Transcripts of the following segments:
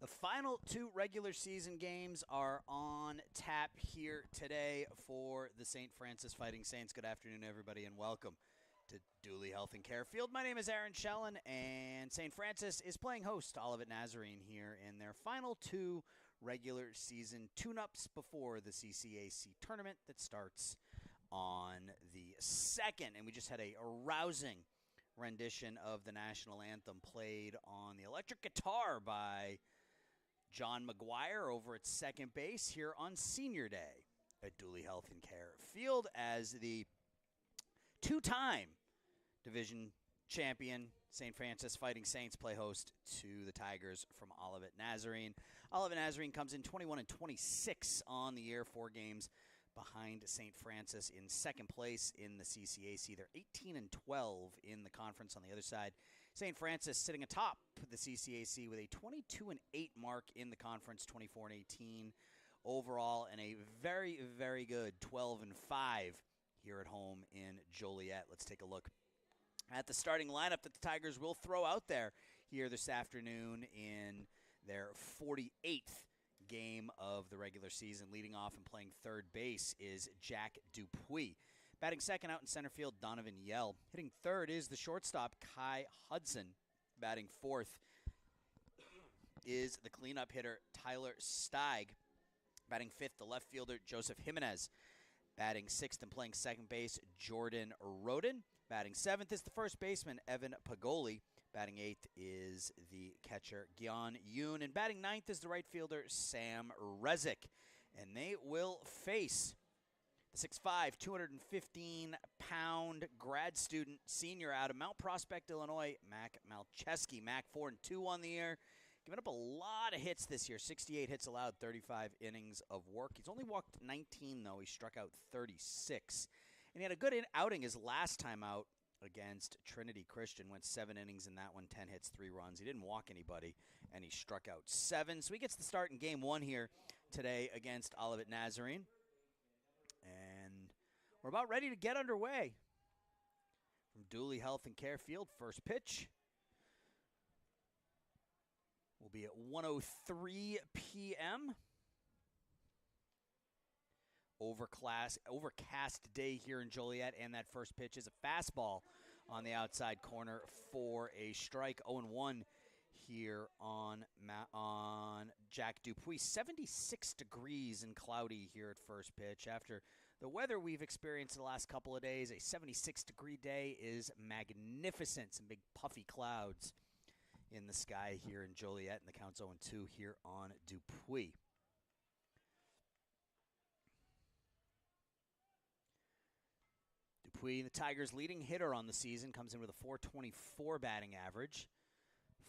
The final two regular season games are on tap here today for the St. Francis Fighting Saints. Good afternoon, everybody, and welcome to Dooley Health and Care Field. My name is Aaron Shellen, and St. Francis is playing host to Olivet Nazarene here in their final two regular season tune-ups before the CCAC tournament that starts on the 2nd. And we just had a rousing rendition of the national anthem played on the electric guitar by John McGuire over at second base here on Senior Day at Dooley Health and Care Field as the two-time division champion St. Francis Fighting Saints play host to the Tigers from Olivet Nazarene. Olivet Nazarene comes in 21-26 on the year, 4 games behind St. Francis in second place in the CCAC. They're 18-12 in the conference on the other side. St. Francis sitting atop the CCAC with a 22-8 mark in the conference, 24-18 overall, and a very, very good 12-5 here at home in Joliet. Let's take a look at the starting lineup that the Tigers will throw out there here this afternoon in their 48th game of the regular season. Leading off and playing third base is Jack Dupuis. Batting second out in center field, Donovan Yell. Hitting third is the shortstop, Kai Hudson. Batting fourth is the cleanup hitter, Tyler Steig. Batting fifth, the left fielder, Joseph Jimenez. Batting sixth and playing second base, Jordan Roden. Batting seventh is the first baseman, Evan Pagoli. Batting eighth is the catcher, Gyan Yoon. And batting ninth is the right fielder, Sam Rezick. And they will face the 6'5", 215-pound grad student senior out of Mount Prospect, Illinois, Mac Malcheski. Mac 4-2 on the year. Given up a lot of hits this year, 68 hits allowed, 35 innings of work. He's only walked 19, though. He struck out 36. And he had a good outing his last time out against Trinity Christian. Went 7 innings in that one, 10 hits, 3 runs. He didn't walk anybody, and he struck out 7. So he gets the start in game 1 here today against Olivet Nazarene. And we're about ready to get underway from Dooley Health and Care Field. First pitch will be at 1:03 p.m. Overcast day here in Joliet, and that first pitch is a fastball on the outside corner for a strike. 0-1 here on Jack Dupuis. 76 degrees and cloudy here at first pitch. After the weather we've experienced the last couple of days, a 76-degree day is magnificent. Some big puffy clouds in the sky here in Joliet, and the count's 0-2 here on Dupuis. Dupuis, the Tigers' leading hitter on the season, comes in with a .424 batting average.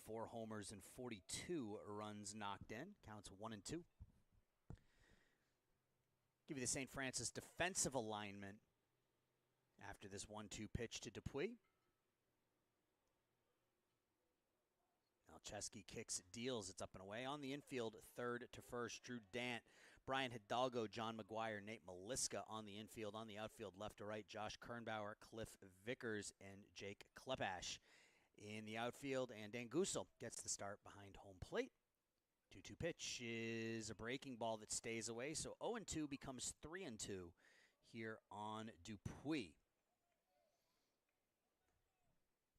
4 homers and 42 runs knocked in. Counts 1-2. Give you the St. Francis defensive alignment after this 1-2 pitch to Dupuis. Malcheski kicks, deals. It's up and away. On the infield, third to first, Drew Dant, Brian Hidalgo, John McGuire, Nate Maliska on the infield. On the outfield, left to right, Josh Kernbauer, Cliff Vickers, and Jake Klepash in the outfield. And Dan Gusel gets the start behind home plate. 2-2 pitch is a breaking ball that stays away. So 0-2 becomes 3-2 here on Dupuis.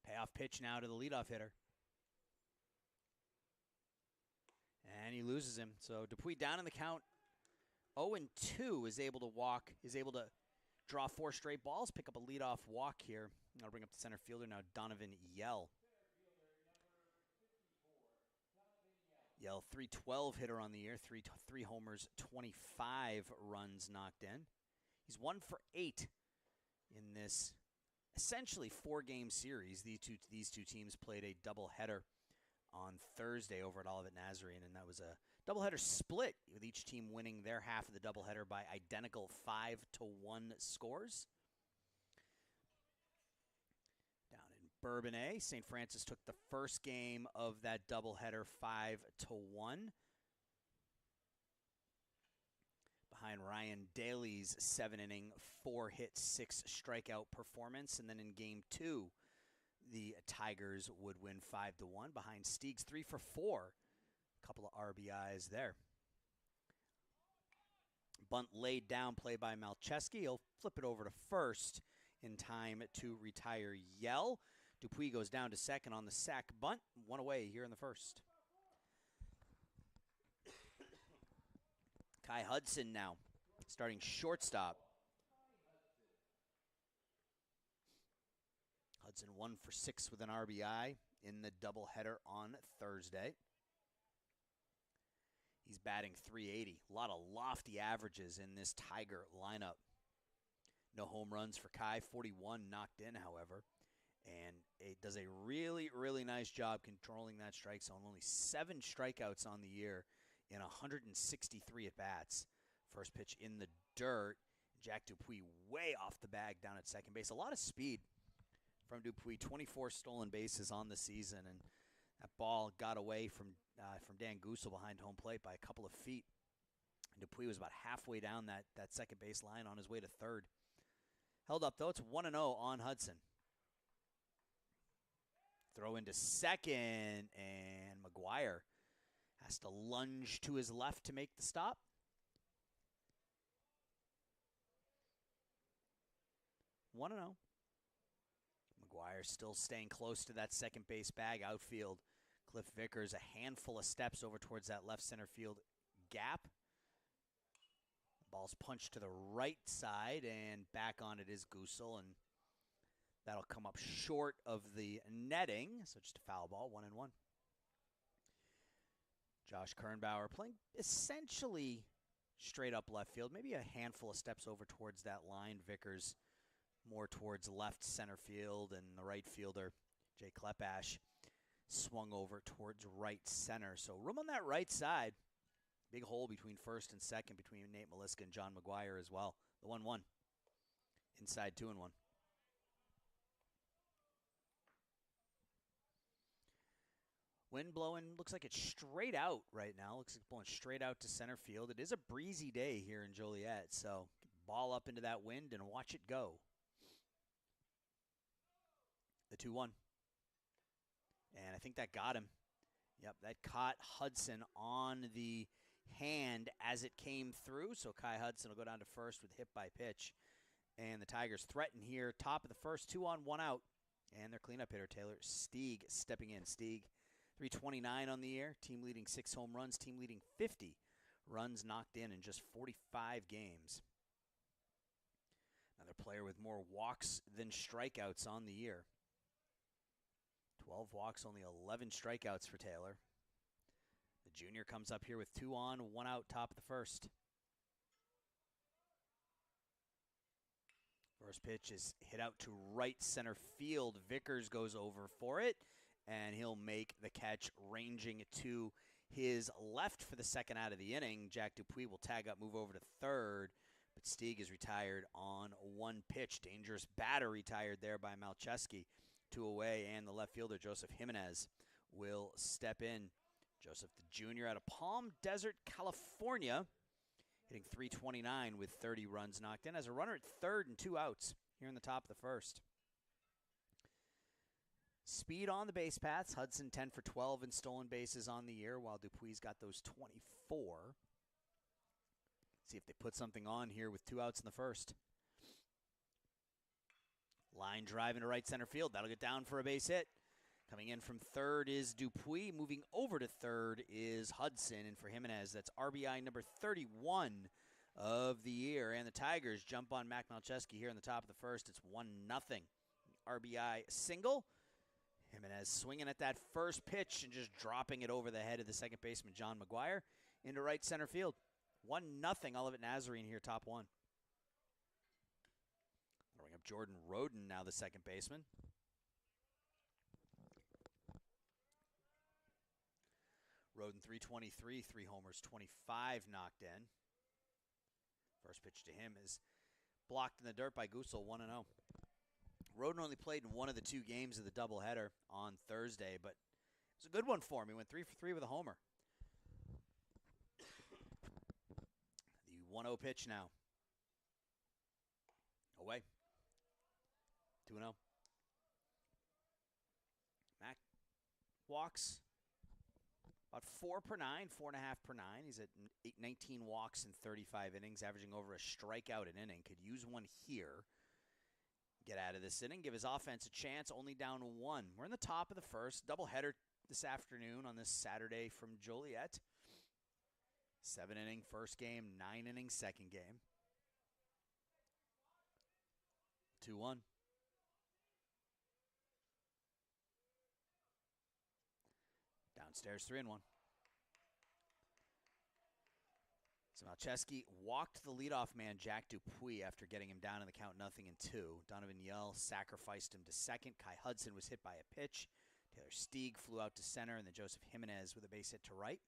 Payoff pitch now to the leadoff hitter. And he loses him. So Dupuis down in the count. 0-2 is able to draw 4 straight balls, pick up a leadoff walk here. I'll bring up the center fielder now, Donovan Yell. Yell, 312 hitter on the year, 3 homers, 25 runs knocked in. He's 1 for 8 in this essentially 4-game series. These two teams played a doubleheader on Thursday over at Olivet Nazarene, and that was a doubleheader split, with each team winning their half of the doubleheader by identical 5-1 scores. Down in Bourbonnais, St. Francis took the first game of that doubleheader 5-1 behind Ryan Daly's 7-inning, 4-hit, 6-strikeout performance. And then in Game 2, the Tigers would win 5-1 behind Steeg's 3 for 4 a couple of RBIs there. Bunt laid down, play by Malcheski. He'll flip it over to first in time to retire Yell. Dupuis goes down to second on the sac bunt. One away here in the first. Kai Hudson now starting shortstop. Hudson 1 for 6 with an RBI in the doubleheader on Thursday. He's batting .380. A lot of lofty averages in this Tiger lineup. No home runs for Kai. 41 knocked in, however. And it does a really, really nice job controlling that strike zone. Only 7 strikeouts on the year in 163 at-bats. First pitch in the dirt. Jack Dupuis way off the bag down at second base. A lot of speed from Dupuis. 24 stolen bases on the season. And that ball got away from Dan Gusel behind home plate by a couple of feet. And Dupuis was about halfway down that second base line on his way to third. Held up, though. It's 1-0 on Hudson. Throw into second, and McGuire has to lunge to his left to make the stop. One and 0. McGuire still staying close to that second base bag. Outfield, Cliff Vickers a handful of steps over towards that left center field gap. Ball's punched to the right side, and back on it is Gusel, and that'll come up short of the netting, so just a foul ball, 1-1. Josh Kernbauer playing essentially straight up left field, maybe a handful of steps over towards that line. Vickers more towards left center field, and the right fielder, Jay Klepash, swung over towards right center. So room on that right side. Big hole between first and second between Nate Maliska and John McGuire as well. The 1-1. Inside 2-1. Wind blowing, looks like it's straight out right now. Looks like it's blowing straight out to center field. It is a breezy day here in Joliet, so ball up into that wind and watch it go. The 2-1. And I think that got him. Yep, that caught Hudson on the hand as it came through. So Kai Hudson will go down to first with hit by pitch. And the Tigers threaten here. Top of the first, 2 on, 1 out. And their cleanup hitter, Taylor Stieg, stepping in. Stieg, 329 on the year. Team leading 6 home runs. Team leading 50 runs knocked in just 45 games. Another player with more walks than strikeouts on the year. 12 walks, only 11 strikeouts for Taylor. The junior comes up here with 2 on, 1 out, top of the first. First pitch is hit out to right center field. Vickers goes over for it, and he'll make the catch, ranging to his left for the second out of the inning. Jack Dupuis will tag up, move over to third, but Stieg is retired on 1 pitch. Dangerous batter retired there by Malcheski. 2 away, and the left fielder, Joseph Jimenez, will step in. Joseph, the junior, out of Palm Desert, California, hitting .329 with 30 runs knocked in. As a runner at third and 2 outs here in the top of the first. Speed on the base paths. Hudson 10 for 12 in stolen bases on the year, while Dupuis got those 24. See if they put something on here with 2 outs in the first. Line drive into right center field. That'll get down for a base hit. Coming in from third is Dupuis. Moving over to third is Hudson. And for Jimenez, that's RBI number 31 of the year. And the Tigers jump on Mac Malcheski here in the top of the first. It's 1-0. RBI single. Jimenez swinging at that first pitch and just dropping it over the head of the second baseman, John McGuire, into right center field. 1-0. Olivet Nazarene here, top 1. Throwing up Jordan Roden now, the second baseman. Roden 323, 3 homers, 25 knocked in. First pitch to him is blocked in the dirt by Gusel, 1-0. Roden only played in 1 of the 2 games of the doubleheader on Thursday, but it was a good one for him. He went 3 for 3 with a homer. The 1-0 pitch now. Away. 2-0. Mac walks About 4 per 9, 4.5 per 9. He's at 19 walks in 35 innings, averaging over a strikeout an inning. Could use one here. Get out of this inning, give his offense a chance, only down 1. We're in the top of the first. Doubleheader this afternoon on this Saturday from Joliet. 7-inning first game, 9-inning second game. 2-1. Downstairs, 3-1. So Malcheski walked the leadoff man, Jack Dupuis, after getting him down in the count 0-2. Donovan Yell sacrificed him to second. Kai Hudson was hit by a pitch. Taylor Stieg flew out to center, and then Joseph Jimenez with a base hit to right.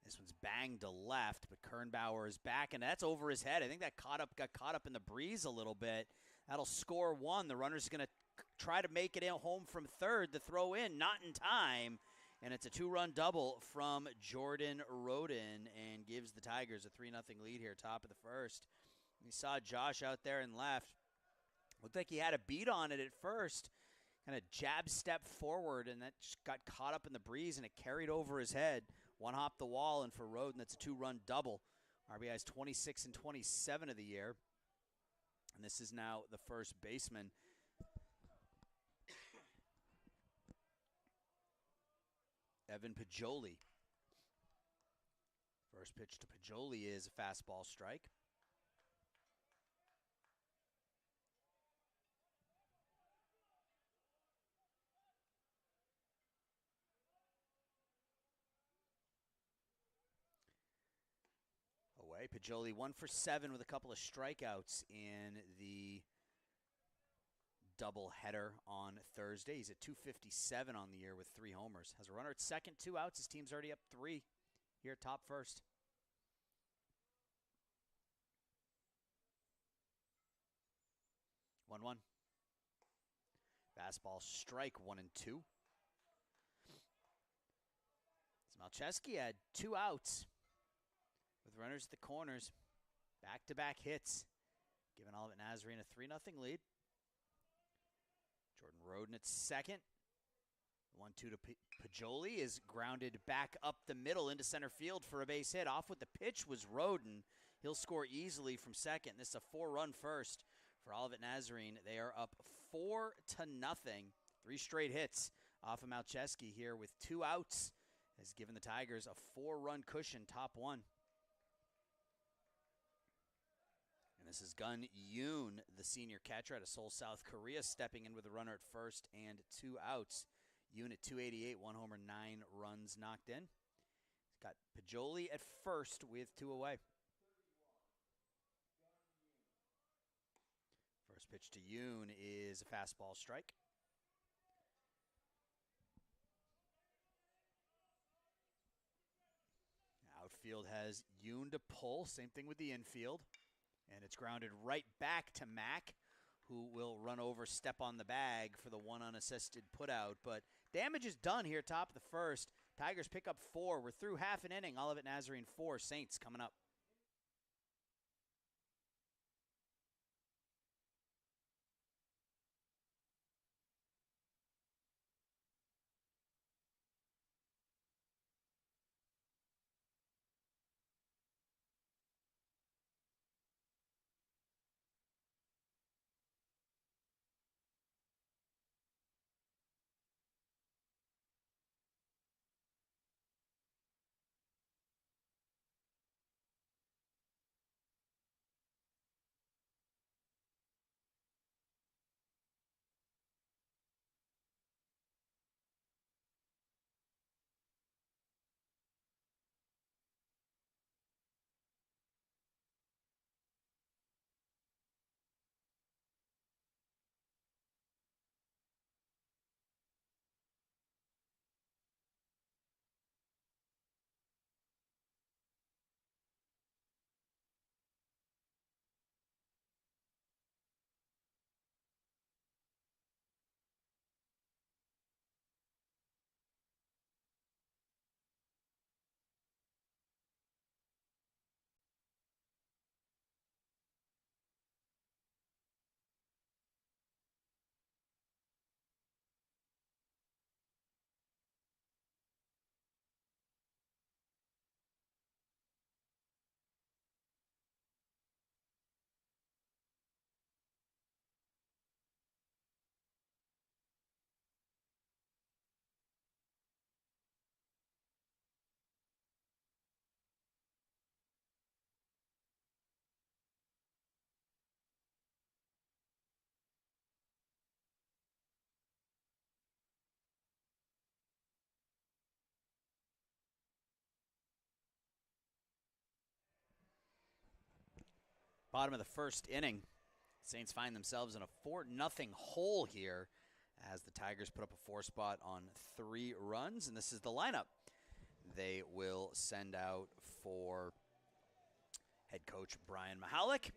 This one's banged to left, but Kernbauer is back, and that's over his head. I think that got caught up in the breeze a little bit. That'll score 1. The runner's going to try to make it home from third. The throw in, not in time. And it's a 2-run double from Jordan Roden and gives the Tigers a 3-0 lead here, top of the first. We saw Josh out there and left. Looked like he had a beat on it at first. Kind of jab step forward, and that just got caught up in the breeze, and it carried over his head. One hop the wall, and for Roden, that's a 2-run double. RBI's 26 and 27 of the year. And this is now the first baseman. Evan Pajoli. First pitch to Pajoli is a fastball strike. Away. Pajoli 1 for 7 with a couple of strikeouts in the doubleheader on Thursday. He's at 257 on the year with 3 homers. Has a runner at second, 2 outs. His team's already up 3 here, top first. One. Fastball strike, 1-2. Malcheski had 2 outs with runners at the corners. Back-to-back hits, giving Olivet Nazarene a 3-0 lead. Jordan Roden at second. 1-2 to Pajoli is grounded back up the middle into center field for a base hit. Off with the pitch was Roden. He'll score easily from second. This is a 4-run first for Olivet Nazarene. They are up 4-0. 3 straight hits off of Malcheski here with 2 outs has given the Tigers a 4-run cushion, top 1. And this is Gun Yoon, the senior catcher out of Seoul, South Korea, stepping in with a runner at first and 2 outs. Yoon at 288, 1 homer, 9 runs knocked in. He's got Pajoli at first with 2 away. First pitch to Yoon is a fastball strike. Outfield has Yoon to pull. Same thing with the infield. And it's grounded right back to Mack, who will run over, step on the bag for the 1 unassisted putout. But damage is done here, top of the first. Tigers pick up 4. We're through half an inning. Olivet Nazarene 4. Saints coming up. Bottom of the first inning, Saints find themselves in a 4-0 hole here as the Tigers put up a 4 spot on 3 runs, and this is the lineup they will send out for head coach Brian Mahalik.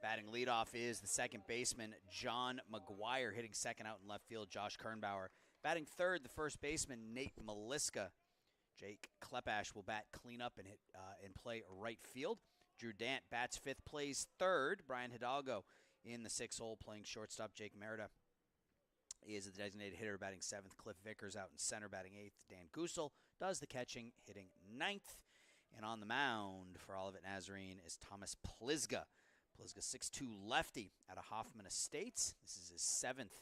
Batting leadoff is the second baseman, John McGuire, hitting second out in left field, Josh Kernbauer. Batting third, the first baseman, Nate Maliska. Jake Klepash will bat cleanup and hit and play right field. Drew Dant bats fifth, plays third. Brian Hidalgo in the 6th hole playing shortstop. Jake Merida is the designated hitter, batting 7th. Cliff Vickers out in center, batting 8th. Dan Gusel does the catching, hitting 9th. And on the mound for Olivet Nazarene is Thomas Plizga. Plizga, 6'2" lefty out of Hoffman Estates. This is his 7th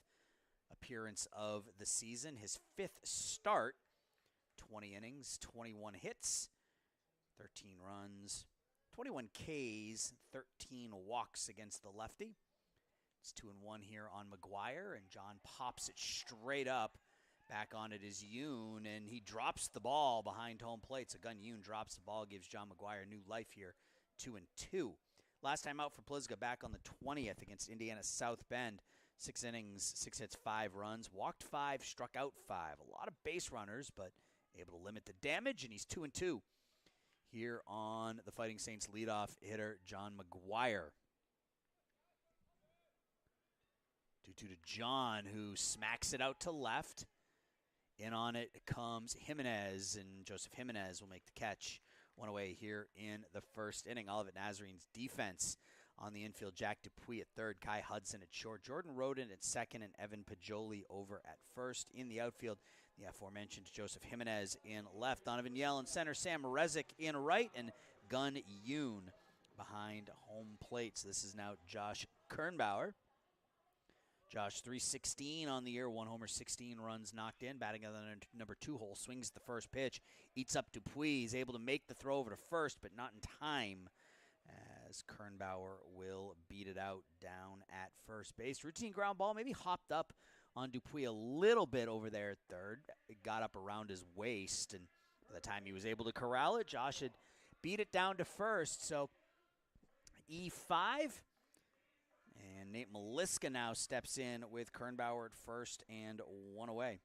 appearance of the season, his 5th start. 20 innings, 21 hits, 13 runs, 21 Ks, 13 walks against the lefty. It's 2-1 here on McGuire, and John pops it straight up back on it is Yoon, and he drops the ball behind home plate. So Gun Yoon drops the ball, gives John McGuire new life here, 2-2. Last time out for Plizga back on the 20th against Indiana South Bend. 6 innings, 6 hits, 5 runs, walked 5, struck out 5. A lot of base runners, but able to limit the damage, and he's 2-2 here on the Fighting Saints leadoff hitter, John McGuire. 2-2 to John, who smacks it out to left. In on it comes Jimenez, and Joseph Jimenez will make the catch. One away here in the first inning. Olivet Nazarene's defense on the infield, Jack Dupuis at third, Kai Hudson at short, Jordan Roden at second, and Evan Pajoli over at first. In the outfield, the aforementioned Joseph Jimenez in left, Donovan Yell in center, Sam Rezick in right, and Gun Yoon behind home plate. So this is now Josh Kernbauer. Josh, 316 on the year, 1 homer, 16 runs knocked in, batting on the number 2 hole, swings the first pitch, eats up Dupuis. He's able to make the throw over to first, but not in time, as Kernbauer will beat it out down at first base. Routine ground ball, maybe hopped up on Dupuis a little bit over there at third. It got up around his waist, and by the time he was able to corral it, Josh had beat it down to first. So E5, and Nate Maliska now steps in with Kernbauer at first and 1 away.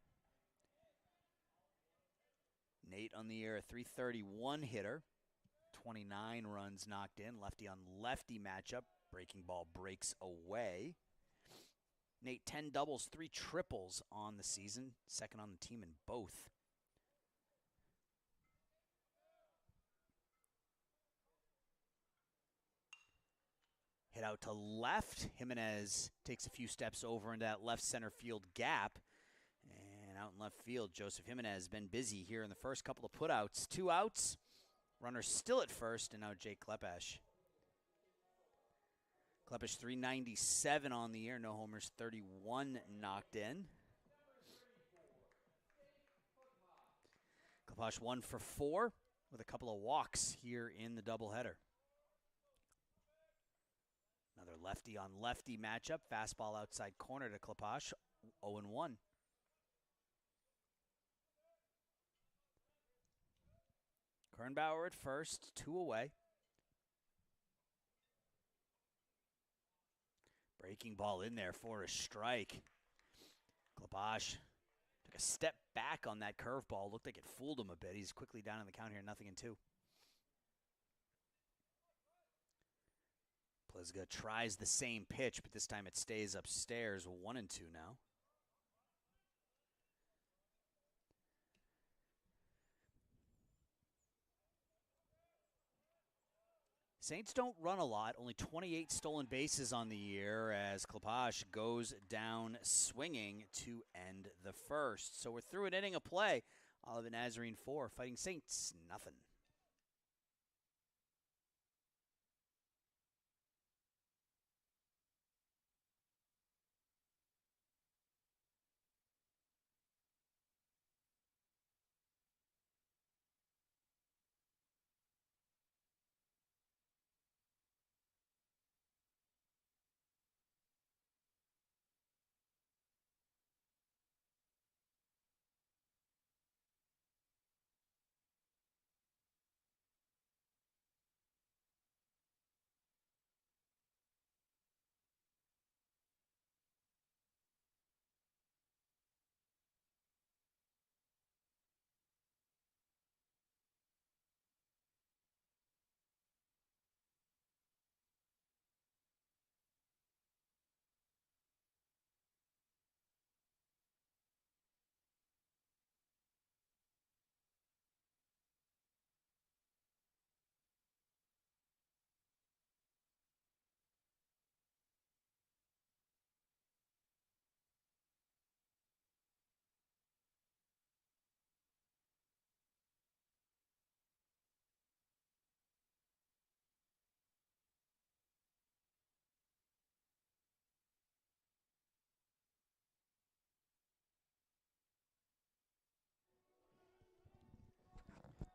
Nate on the year, a .331 hitter. 29 runs knocked in, lefty on lefty matchup. Breaking ball breaks away. Nate, 10 doubles, 3 triples on the season, second on the team in both. Hit out to left. Jimenez takes a few steps over into that left center field gap. And out in left field, Joseph Jimenez has been busy here in the first couple of putouts. 2 outs. Runner still at first, and now Jake Klepash. Klepash 397 on the year, no homers, 31 knocked in. Klepash 1 for 4 with a couple of walks here in the doubleheader. Another lefty on lefty matchup, fastball outside corner to Klepash, 0-1. Kernbauer at first, 2 away. Breaking ball in there for a strike. Klepash took a step back on that curveball. Looked like it fooled him a bit. He's quickly down in the count here, 0-2. Plizga tries the same pitch, but this time it stays upstairs, 1-2 now. Saints don't run a lot, only 28 stolen bases on the year as Klepash goes down swinging to end the first. So we're through an inning of play. Olivet Nazarene 4, Fighting Saints, nothing.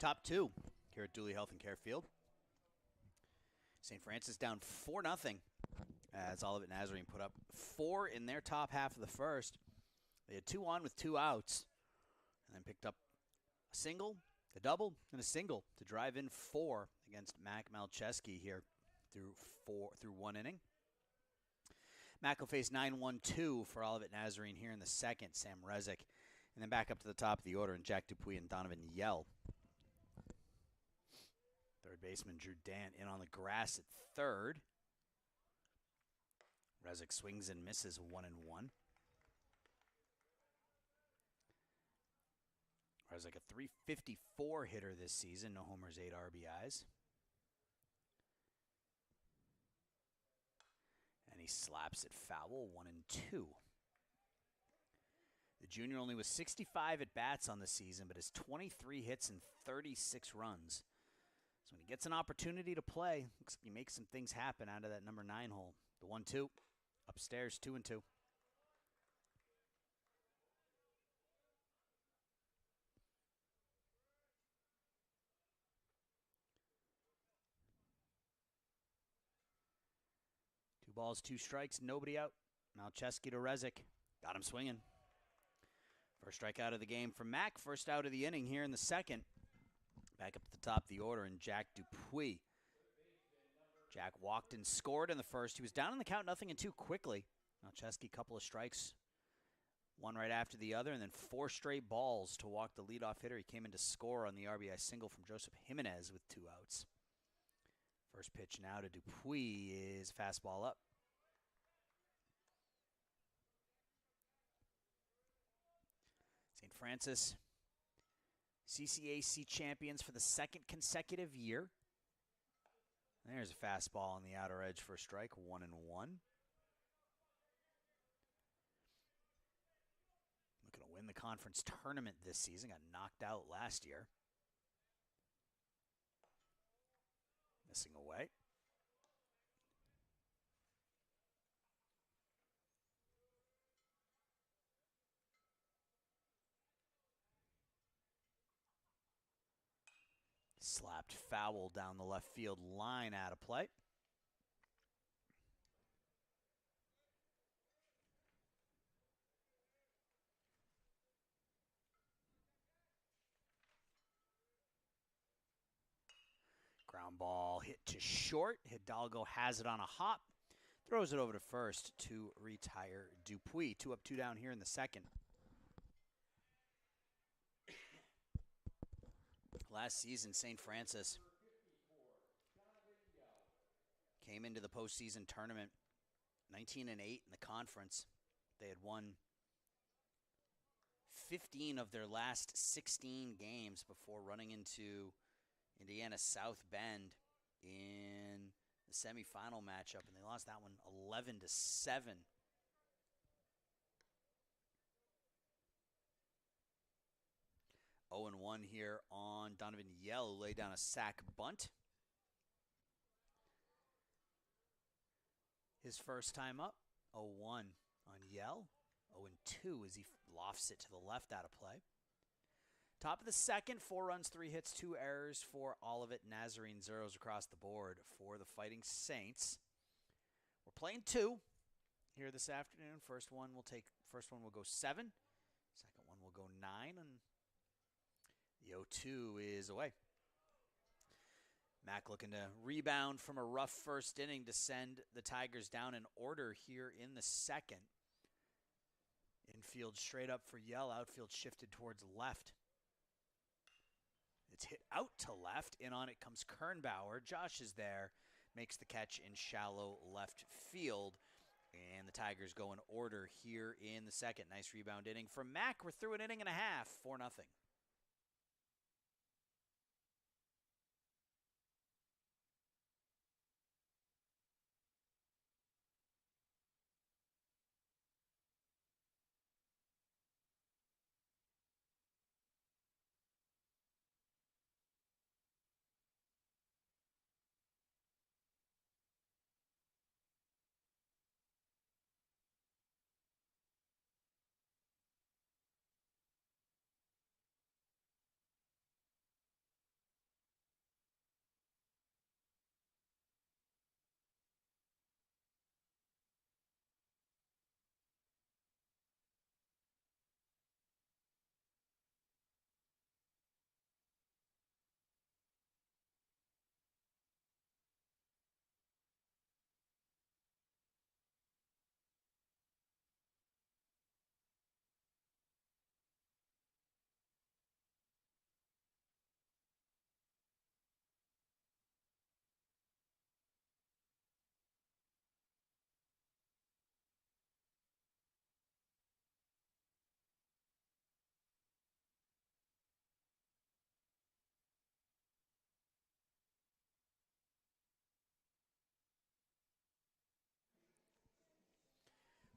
Top two here at Dooley Health and Care Field. St. Francis down 4-0 as Olivet Nazarene put up 4 in their top half of the first. They had 2 on with 2 outs and then picked up a single, a double, and a single to drive in 4 against Mac Malcheski here through 1 inning. Mac will face 9-1-2 for Olivet Nazarene here in the second, Sam Rezick. And then back up to the top of the order, and Jack Dupuis and Donovan Yell. Third baseman Drew Dant in on the grass at third. Rezick swings and misses 1-1. Rezick a .354 hitter this season, no homers, 8 RBIs. And he slaps it foul, 1-2. The junior only was 65 at bats on the season, but has 23 hits and 36 runs. So when he gets an opportunity to play, looks like he makes some things happen out of that number 9 hole. The 1-2, upstairs, 2-2. 2 balls, 2 strikes, nobody out. Malcheski to Rezick. Got him swinging. First strikeout of the game from Mac. First out of the inning here in the second. Back up at the top of the order, and Jack Dupuis. Jack walked and scored in the first. He was down in the count, 0-2 quickly. Malcheski, couple of strikes, one right after the other, and then 4 straight balls to walk the leadoff hitter. He came in to score on the RBI single from Joseph Jimenez with 2 outs. First pitch now to Dupuis is fastball up. St. Francis, CCAC champions for the 2nd consecutive year. There's a fastball on the outer edge for a strike, 1-1. Looking to win the conference tournament this season. Got knocked out last year. Missing away. Slapped foul down the left field line, out of play. Ground ball hit to short. Hidalgo has it on a hop. Throws it over to first to retire Dupuis. 2 up, 2 down here in the second. Last season, St. Francis came into the postseason tournament 19-8 in the conference. They had won 15 of their last 16 games before running into Indiana South Bend in the semifinal matchup, and they lost that one 11-7. Oh and 1 here on Donovan Yell, lay down a sac bunt. His first time up, 0-1 on Yell. 0-2 as he lofts it to the left, out of play. Top of the second, 4 runs, 3 hits, 2 errors for Olivet Nazarene. Zeros across the board for the Fighting Saints. We're playing 2 here this afternoon. First one will go 7. Second one will go 9, and the 0-2 is away. Mac looking to rebound from a rough first inning to send the Tigers down in order here in the second. Infield straight up for Yell. Outfield shifted towards left. It's hit out to left. In on it comes Kernbauer. Josh is there. Makes the catch in shallow left field. And the Tigers go in order here in the second. Nice rebound inning from Mac. We're through an inning and a half. 4-0.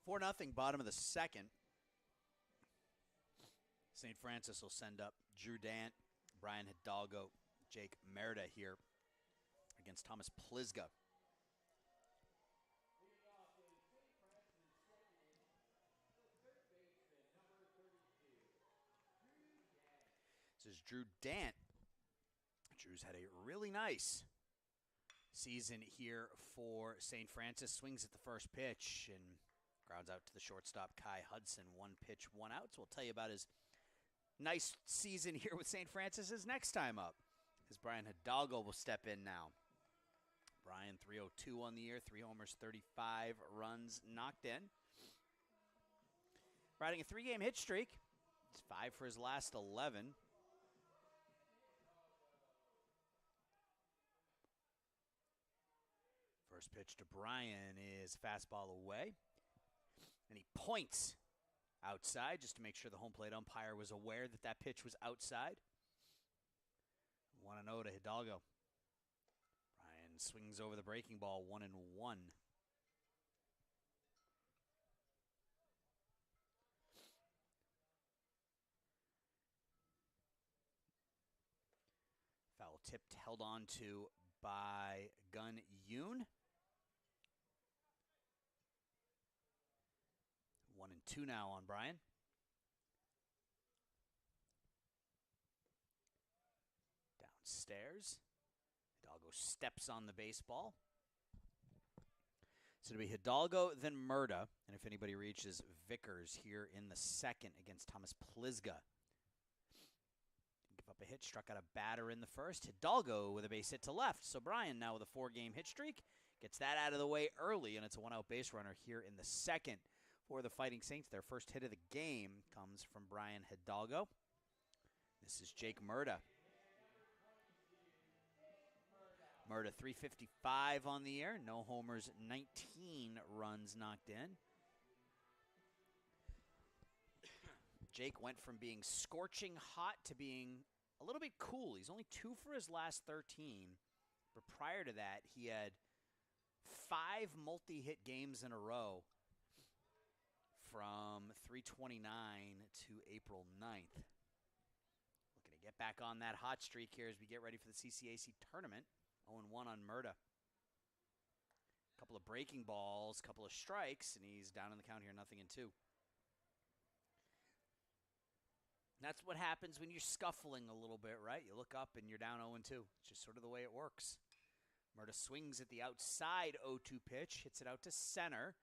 4-0, bottom of the second. St. Francis will send up Drew Dant, Brian Hidalgo, Jake Merida here against Thomas Plisga. This is Drew Dant. Drew's had a really nice season here for St. Francis. Swings at the first pitch and grounds out to the shortstop, Kai Hudson. 1 pitch, 1 out. So we'll tell you about his nice season here with St. Francis next time up, as Brian Hidalgo will step in now. Brian, 302 on the year, 3 homers, 35 runs knocked in. Riding a 3-game hit streak. He's 5 for his last 11. First pitch to Brian is fastball away. And he points outside just to make sure the home plate umpire was aware that that pitch was outside. 1-0 to Hidalgo. Brian swings over the breaking ball, 1-1. Foul tipped, held on to by Gun Yoon. 1-2 now on Brian. Downstairs. Hidalgo steps on the baseball. So it'll be Hidalgo, then Murda. And if anybody reaches, Vickers here in the second against Thomas Plisga. Give up a hit, struck out a batter in the first. Hidalgo with a base hit to left. So Brian now with a 4-game hit streak. Gets that out of the way early, and it's a 1-out base runner here in the second for the Fighting Saints. Their first hit of the game comes from Brian Hidalgo. This is Jake Murda. Murda, 355 on the year. No homers, 19 runs knocked in. Jake went from being scorching hot to being a little bit cool. He's only 2 for his last 13. But prior to that, he had 5 multi-hit games in a row from 3/29 to April 9th. Looking to get back on that hot streak here as we get ready for the CCAC tournament. 0-1 on Murda. Couple of breaking balls, couple of strikes, and he's down in the count here, 0-2. That's what happens when you're scuffling a little bit, right? You look up and you're down 0-2. It's just sort of the way it works. Murda swings at the outside 0-2 pitch, hits it out to center,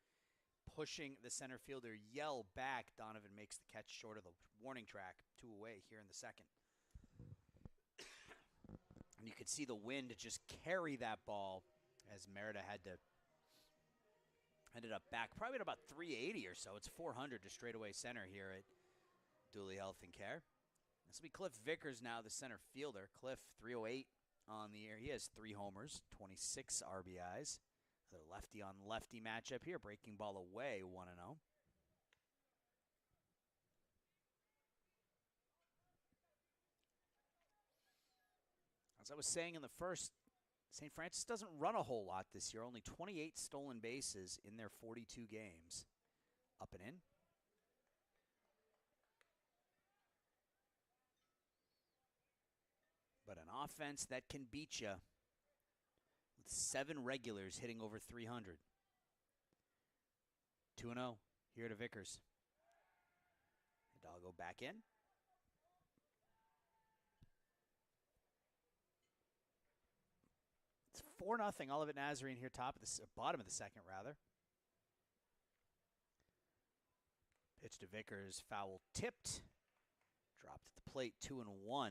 pushing the center fielder Yell back. Donovan makes the catch short of the warning track, 2 away here in the second. And you could see the wind just carry that ball as Merida ended up back probably at about 380 or so. It's 400 to straightaway center here at Dooley Health and Care. This will be Cliff Vickers now, the center fielder. Cliff, 308 on the year. He has 3 homers, 26 RBIs. The lefty-on-lefty matchup here. Breaking ball away, 1-0. As I was saying in the first, St. Francis doesn't run a whole lot this year. Only 28 stolen bases in their 42 games. Up and in. But an offense that can beat you with 7 regulars hitting over 300. 2-0 here to Vickers. Hidalgo back in. It's 4-0 Olivet Nazarene here, bottom of the second, rather. Pitch to Vickers, foul tipped. Dropped at the plate, 2-1.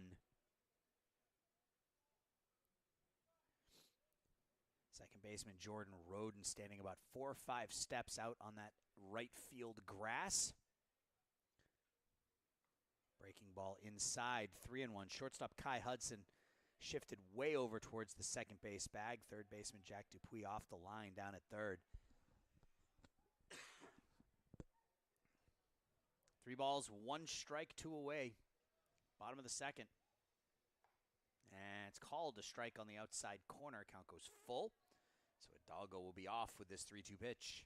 Second baseman Jordan Roden standing about 4 or 5 steps out on that right field grass. Breaking ball inside, 3-1. Shortstop Kai Hudson shifted way over towards the second base bag. Third baseman Jack Dupuis off the line down at third. 3 balls, 1 strike, 2 away. Bottom of the second. And it's called a strike on the outside corner. Count goes full. So Hidalgo will be off with this 3-2 pitch.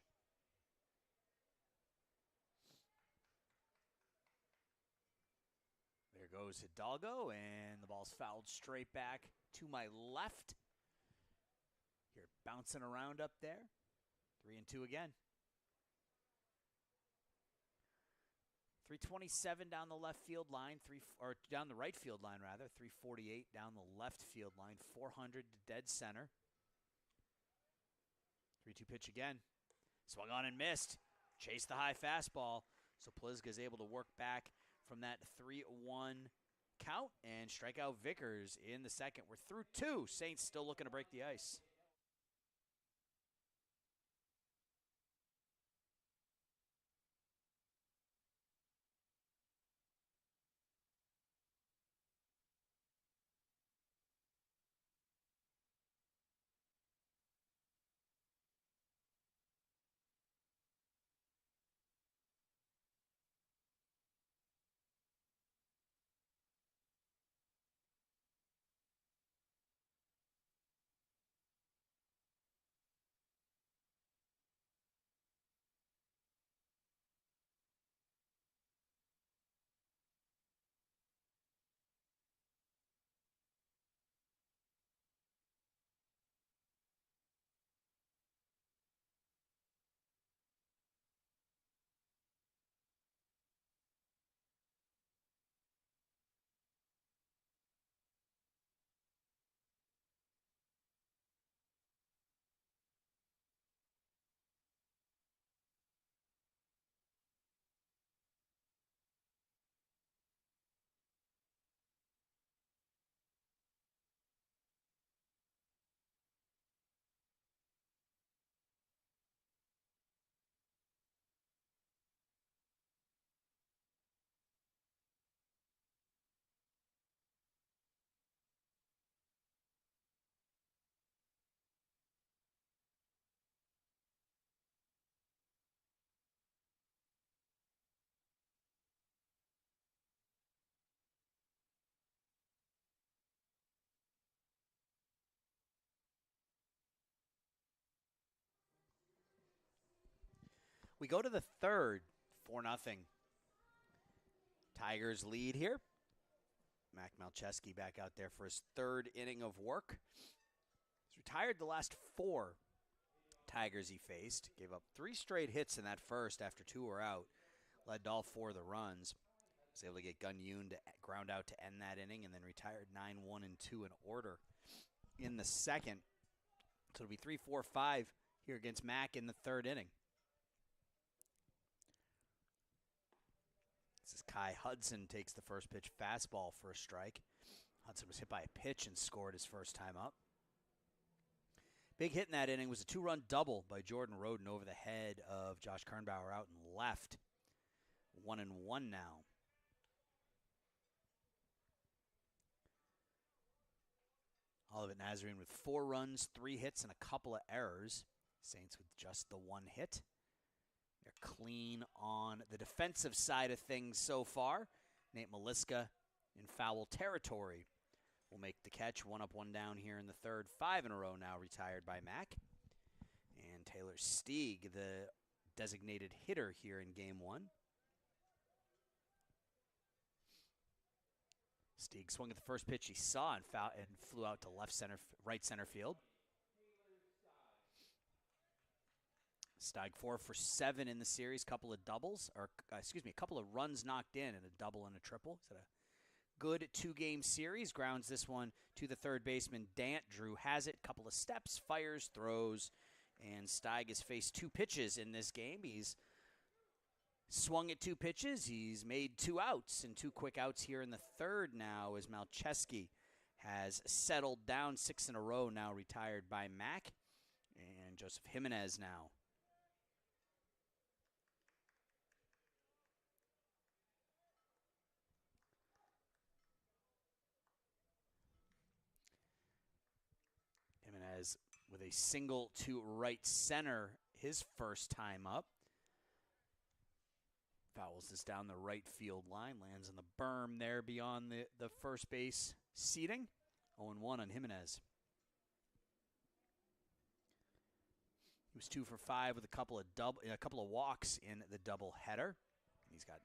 goes Hidalgo, and the ball's fouled straight back to my left. Here, bouncing around up there. 3-2 again. 327 down the left field line, down the right field line rather. 348 down the left field line. 400 to dead center. 3-2 pitch again. Swung on and missed. Chased the high fastball. So Plizga is able to work back from that 3-1 count and strike out Vickers in the second. We're through 2. Saints still looking to break the ice. We go to the third, 4-0. Tigers lead here. Mac Malcheski back out there for his third inning of work. He's retired the last 4 Tigers he faced. Gave up 3 straight hits in that first after 2 were out. Led all 4 of the runs. Was able to get Gun-Yoon to ground out to end that inning and then retired 9-1-2 in order in the second. So it'll be 3-4-5 here against Mac in the third inning. This is Kai Hudson takes the first pitch fastball for a strike. Hudson was hit by a pitch and scored his first time up. Big hit in that inning was a 2-run double by Jordan Roden over the head of Josh Kernbauer out and left. 1-1 now. Olivet Nazarene with 4 runs, 3 hits, and a couple of errors. Saints with just the 1 hit. They're clean on the defensive side of things so far. Nate Maliska in foul territory will make the catch. 1 up, 1 down here in the third. 5 in a row now retired by Mac. And Taylor Stieg, the designated hitter here in Game 1. Stieg swung at the first pitch he saw and flew out to right center field. Stieg 4 for 7 in the series, a couple of runs knocked in and a double and a triple. He's had a good 2-game series. Grounds this one to the third baseman, Dant. Drew has it, couple of steps, fires, throws, and Stieg has faced 2 pitches in this game. He's swung at 2 pitches. He's made 2 outs and 2 quick outs here in the third now as Malcheski has settled down. 6 in a row now retired by Mac. And Joseph Jimenez now. Jimenez with a single to right center his first time up. Fouls this down the right field line. Lands on the berm there beyond the first base seating. 0-1 on Jimenez. He was 2 for 5 with a couple of walks in the doubleheader. He's got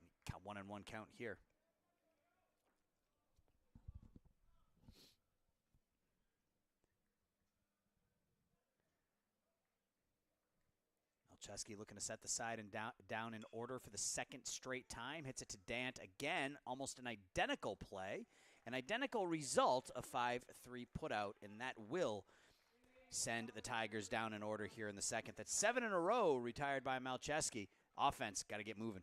1-1 count here. Malcheski looking to set the side and down in order for the second straight time. Hits it to Dant again. Almost an identical play. An identical result, a 5-3 putout, and that will send the Tigers down in order here in the second. That's 7 in a row retired by Malcheski. Offense, got to get moving.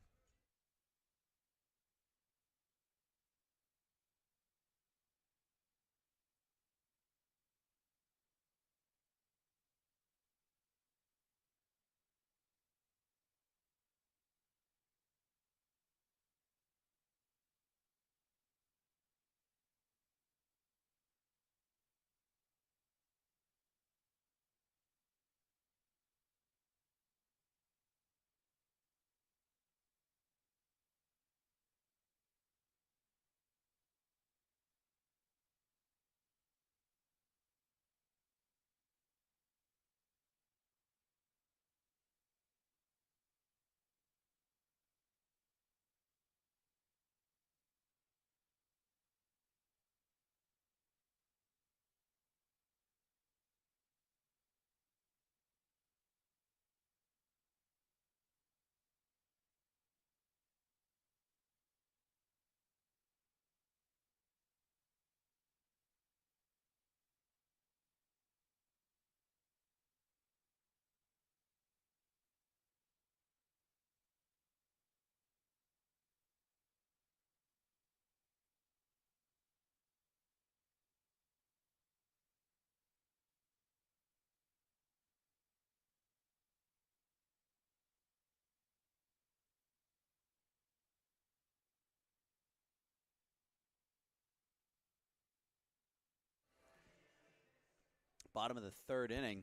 Bottom of the third inning.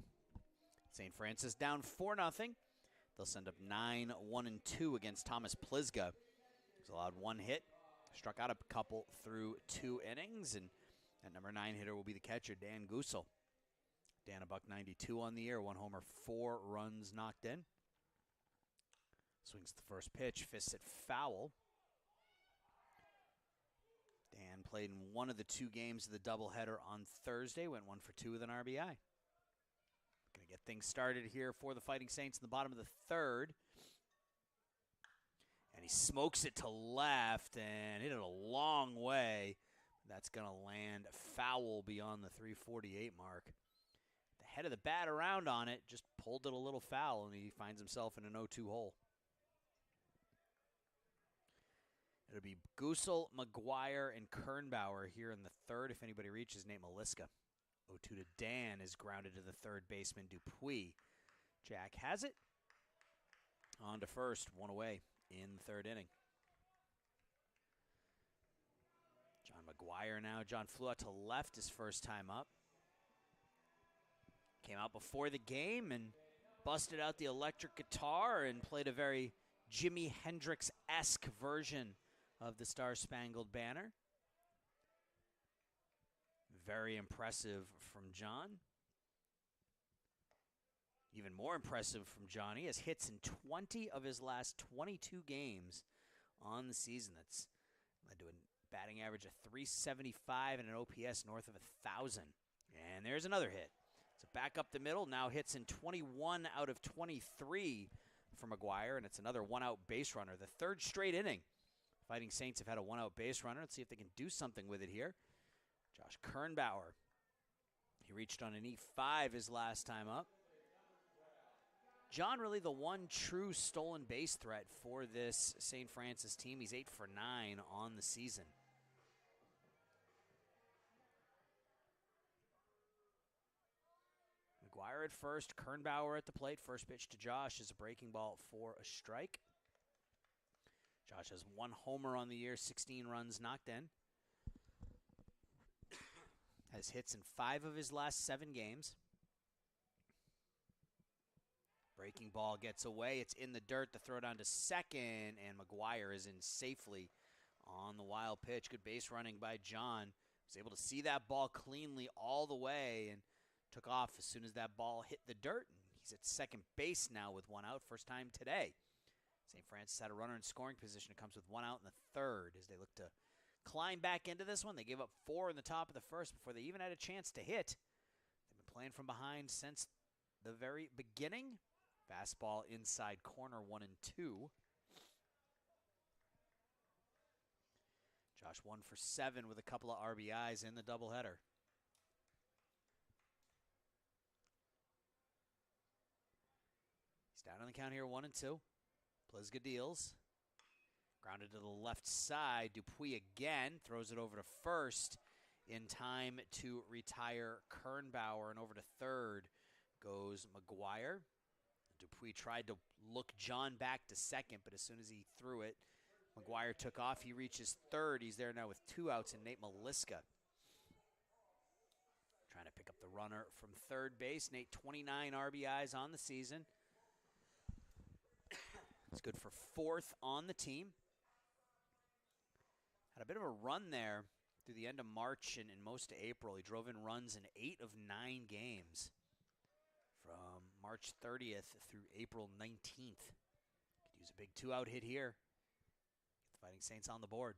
St. Francis down 4-0. They'll send up 9-1-2 against Thomas Plizga. He's allowed one hit, struck out a couple through 2 innings, and that number 9 hitter will be the catcher, Dan Gusel. Dan a $192 on the year, 1 homer, 4 runs knocked in. Swings the first pitch, fists it foul. Dan played in one of the 2 games of the doubleheader on Thursday, went 1 for 2 with an RBI. Going to get things started here for the Fighting Saints in the bottom of the third. And he smokes it to left and hit it a long way. That's going to land foul beyond the 348 mark. The head of the bat around on it, just pulled it a little foul, and he finds himself in an 0-2 hole. It'll be Gusel, McGuire, and Kernbauer here in the third. If anybody reaches Nate Maliska. 0-2 to Dan is grounded to the third baseman, Dupuis. Jack has it. On to first, 1 away in the third inning. John McGuire now. John flew out to left his first time up. Came out before the game and busted out the electric guitar and played a very Jimi Hendrix-esque version of the Star-Spangled Banner. Very impressive from John. Even more impressive from Johnny, has hits in 20 of his last 22 games on the season. That's led to a batting average of .375 and an OPS north of 1,000. And there's another hit. So back up the middle, now hits in 21 out of 23 for McGuire, and it's another one-out base runner. The third straight inning. Fighting Saints have had a one-out base runner. Let's see if they can do something with it here. Josh Kernbauer. He reached on an E5 his last time up. John really the one true stolen base threat for this St. Francis team. He's 8 for 9 on the season. McGuire at first, Kernbauer at the plate. First pitch to Josh is a breaking ball for a strike. Josh has 1 homer on the year, 16 runs knocked in. Has hits in 5 of his last 7 games. Breaking ball gets away. It's in the dirt. The throw down to second, and McGuire is in safely on the wild pitch. Good base running by John. Was able to see that ball cleanly all the way and took off as soon as that ball hit the dirt. He's at second base now with 1 out. First time today. St. Francis had a runner in scoring position. It comes with 1 out in the third as they look to climb back into this one. They gave up 4 in the top of the first before they even had a chance to hit. They've been playing from behind since the very beginning. Fastball inside corner, 1-2. Josh 1 for 7 with a couple of RBIs in the doubleheader. He's down on the count here, 1-2. Plizga deals. Grounded to the left side. Dupuis again throws it over to first in time to retire Kernbauer. And over to third goes McGuire. Dupuis tried to look John back to second, but as soon as he threw it, McGuire took off. He reaches third. He's there now with 2 outs, and Nate Maliska trying to pick up the runner from third base. Nate, 29 RBIs on the season. It's good for 4th on the team. Had a bit of a run there through the end of March and most of April. He drove in runs in 8 of 9 games from March 30th through April 19th. Could use a big 2-out hit here. Get the Fighting Saints on the board.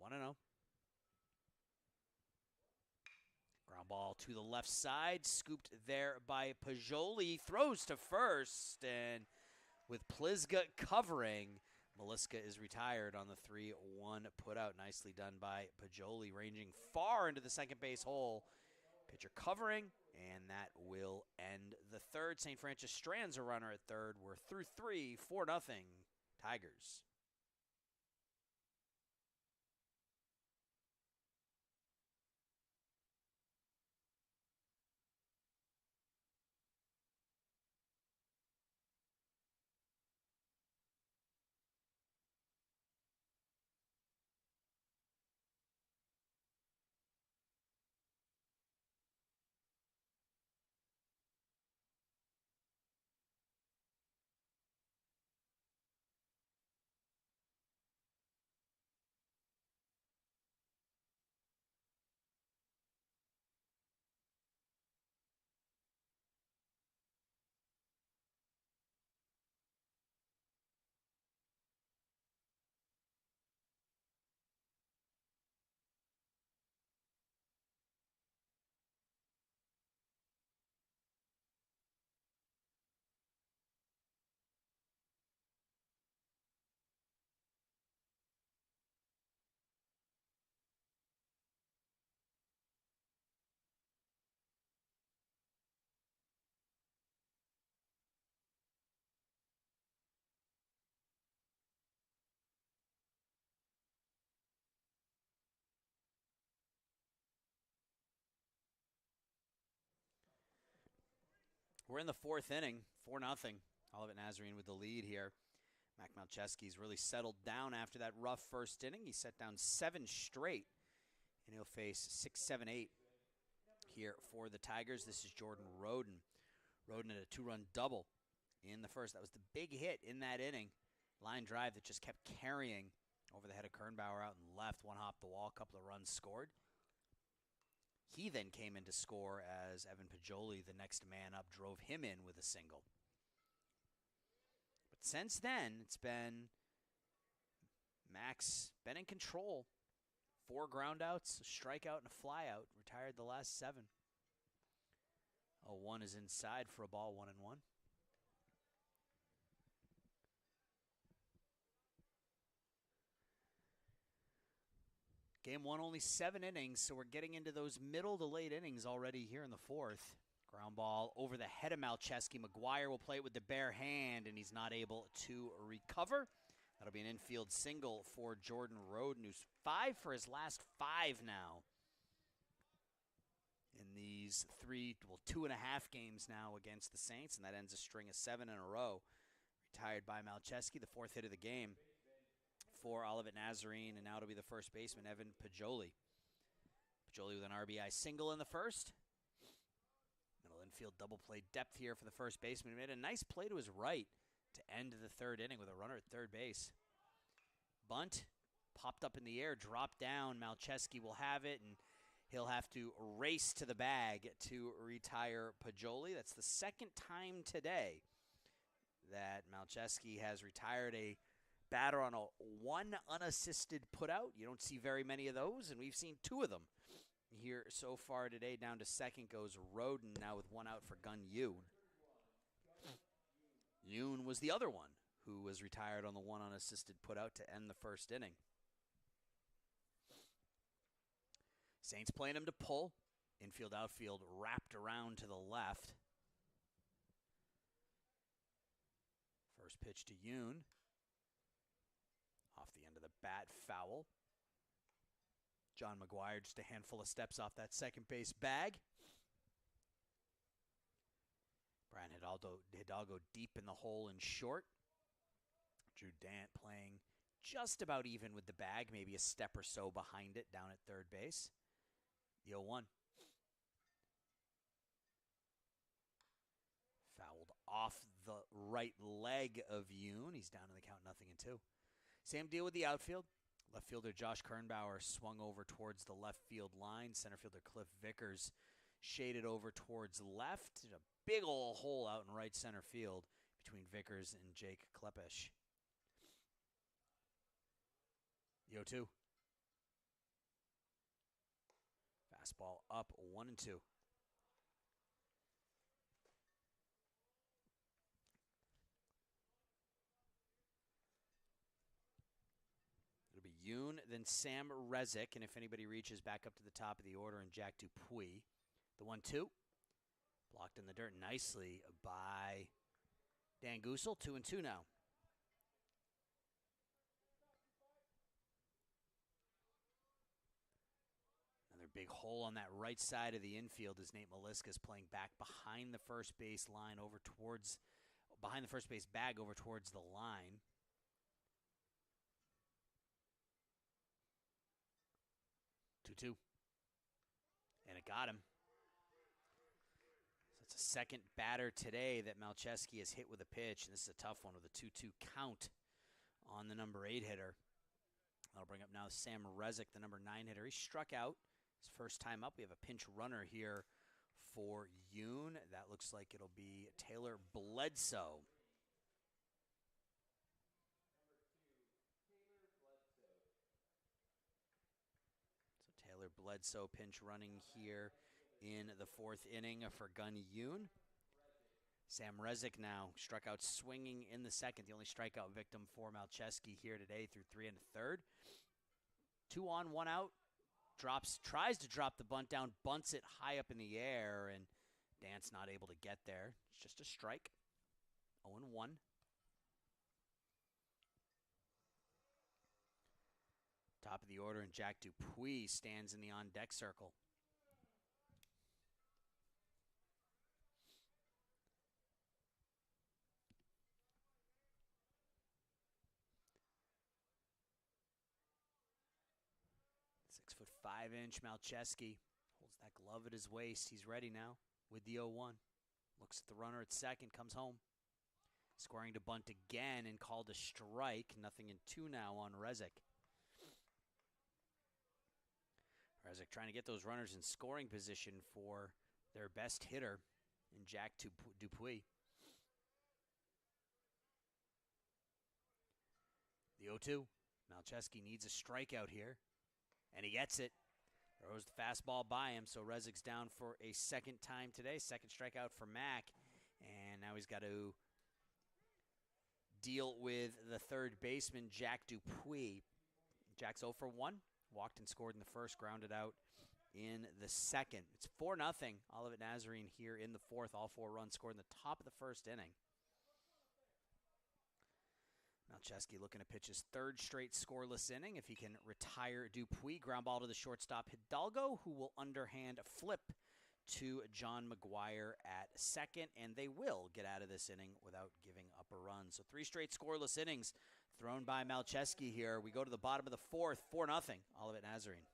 1-0. Ground ball to the left side, scooped there by Pajoli. Throws to first, and with Plizga covering, Maliska is retired on the 3-1 putout. Nicely done by Pajoli, ranging far into the second base hole. Pitcher covering, and that will end the third. St. Francis strands a runner at third. We're through 3, 4-0 Tigers. We're in the 4th inning, 4-0. Olivet Nazarene with the lead here. Mac Malcheski's really settled down after that rough first inning. He set down 7 straight, and he'll face 6, 7, 8 here for the Tigers. This is Jordan Roden. Roden had a 2-run double in the first. That was the big hit in that inning. Line drive that just kept carrying over the head of Kernbauer out and left. One hop the wall, a couple of runs scored. He then came in to score as Evan Pajoli, the next man up, drove him in with a single. But since then, it's been Max been in control. 4 groundouts, a strikeout, and a flyout. Retired the last 7. 0-1 is inside for a ball, 1-1. Game 1, only 7 innings, so we're getting into those middle to late innings already here in the 4th. Ground ball over the head of Malcheski. McGuire will play it with the bare hand, and he's not able to recover. That'll be an infield single for Jordan Roden, who's 5 for his last 5 now in these 2.5 games now against the Saints, and that ends a string of 7 in a row. Retired by Malcheski, the 4th hit of the game for Olivet Nazarene, and now it'll be the first baseman, Evan Pajoli. Pajoli with an RBI single in the first. Middle infield double play depth here for the first baseman. He made a nice play to his right to end the 3rd inning with a runner at third base. Bunt popped up in the air, dropped down. Malcheski will have it, and he'll have to race to the bag to retire Pajoli. That's the 2nd time today that Malcheski has retired a batter on a 1 unassisted putout. You don't see very many of those, and we've seen 2 of them here so far today. Down to second goes Roden, now with 1 out for Gun Yu. Yoon was the other one who was retired on the one unassisted putout to end the first inning. Saints playing him to pull. Infield, outfield wrapped around to the left. First pitch to Yoon. Off the end of the bat, foul. John McGuire just a handful of steps off that second base bag. Brian Hidalgo deep in the hole and short. Drew Dant playing just about even with the bag, maybe a step or so behind it down at third base. The 0-1. Fouled off the right leg of Yoon. He's down in the count, 0-2. Same deal with the outfield. Left fielder Josh Kernbauer swung over towards the left field line. Center fielder Cliff Vickers shaded over towards left. A big old hole out in right center field between Vickers and Jake Klepesh. The 0-2. Fastball up, 1-2. It'll be Yoon, then Sam Rezick, and if anybody reaches back up to the top of the order, and Jack Dupuis. The 1-2. Blocked in the dirt nicely by Dan Gusel. 2-2 now. Another big hole on that right side of the infield as Nate Maliska is playing back behind the first base line behind the first base bag over towards the line. 2-2. And it got him. So it's a second batter today that Malcheski has hit with a pitch, and this is a tough one with a 2-2 count on the number 8 hitter. That'll bring up now Sam Rezick, the number 9 hitter. He struck out his first time up. We have a pinch runner here for Yoon. That looks like it'll be Taylor Bledsoe. So Taylor Bledsoe pinch running here in the 4th inning for Gun Yoon. Sam Rezick now struck out swinging in the 2nd. The only strikeout victim for Malcheski here today through 3 1/3. 2 on, 1 out. Tries to drop the bunt down, bunts it high up in the air, and Dant's not able to get there. It's just a strike. 0-1. Top of the order, and Jack Dupuis stands in the on-deck circle. .5" Malcheski holds that glove at his waist. He's ready now with the 0-1. Looks at the runner at second, comes home. Scoring to bunt again and called a strike. 0-2 now on Rezick. Rezick trying to get those runners in scoring position for their best hitter in Jack Dupuis. The 0-2. Malcheski needs a strikeout here, and he gets it. Throws the fastball by him, so Rezick's down for a second time today. Second strikeout for Mac, and now he's got to deal with the third baseman, Jack Dupuis. Jack's 0 for 1. Walked and scored in the first, grounded out in the second. It's 4-0. Olivet Nazarene here in the 4th. All 4 runs scored in the top of the first inning. Malcheski looking to pitch his 3rd straight scoreless inning. If he can retire Dupuis, ground ball to the shortstop Hidalgo, who will underhand flip to John McGuire at second, and they will get out of this inning without giving up a run. So 3 straight scoreless innings thrown by Malcheski here. We go to the bottom of the 4th, 4-0, Olivet Nazarene.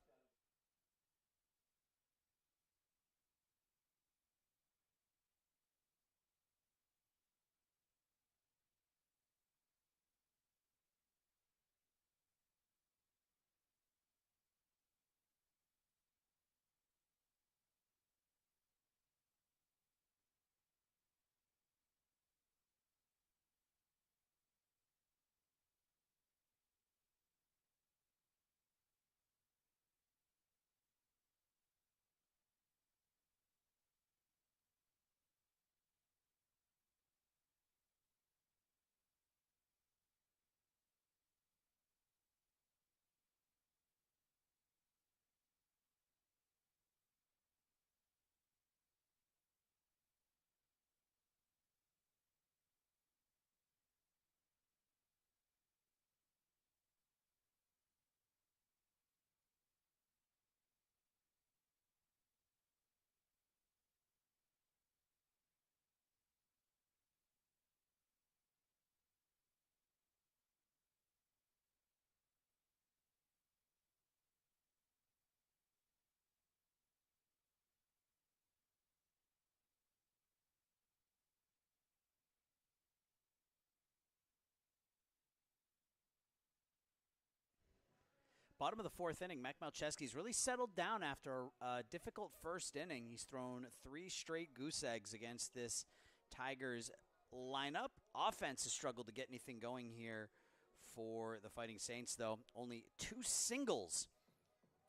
Bottom of the fourth inning, Mac Malcheski's really settled down after a difficult first inning. He's thrown 3 straight goose eggs against this Tigers lineup. Offense has struggled to get anything going here for the Fighting Saints, though. Only 2 singles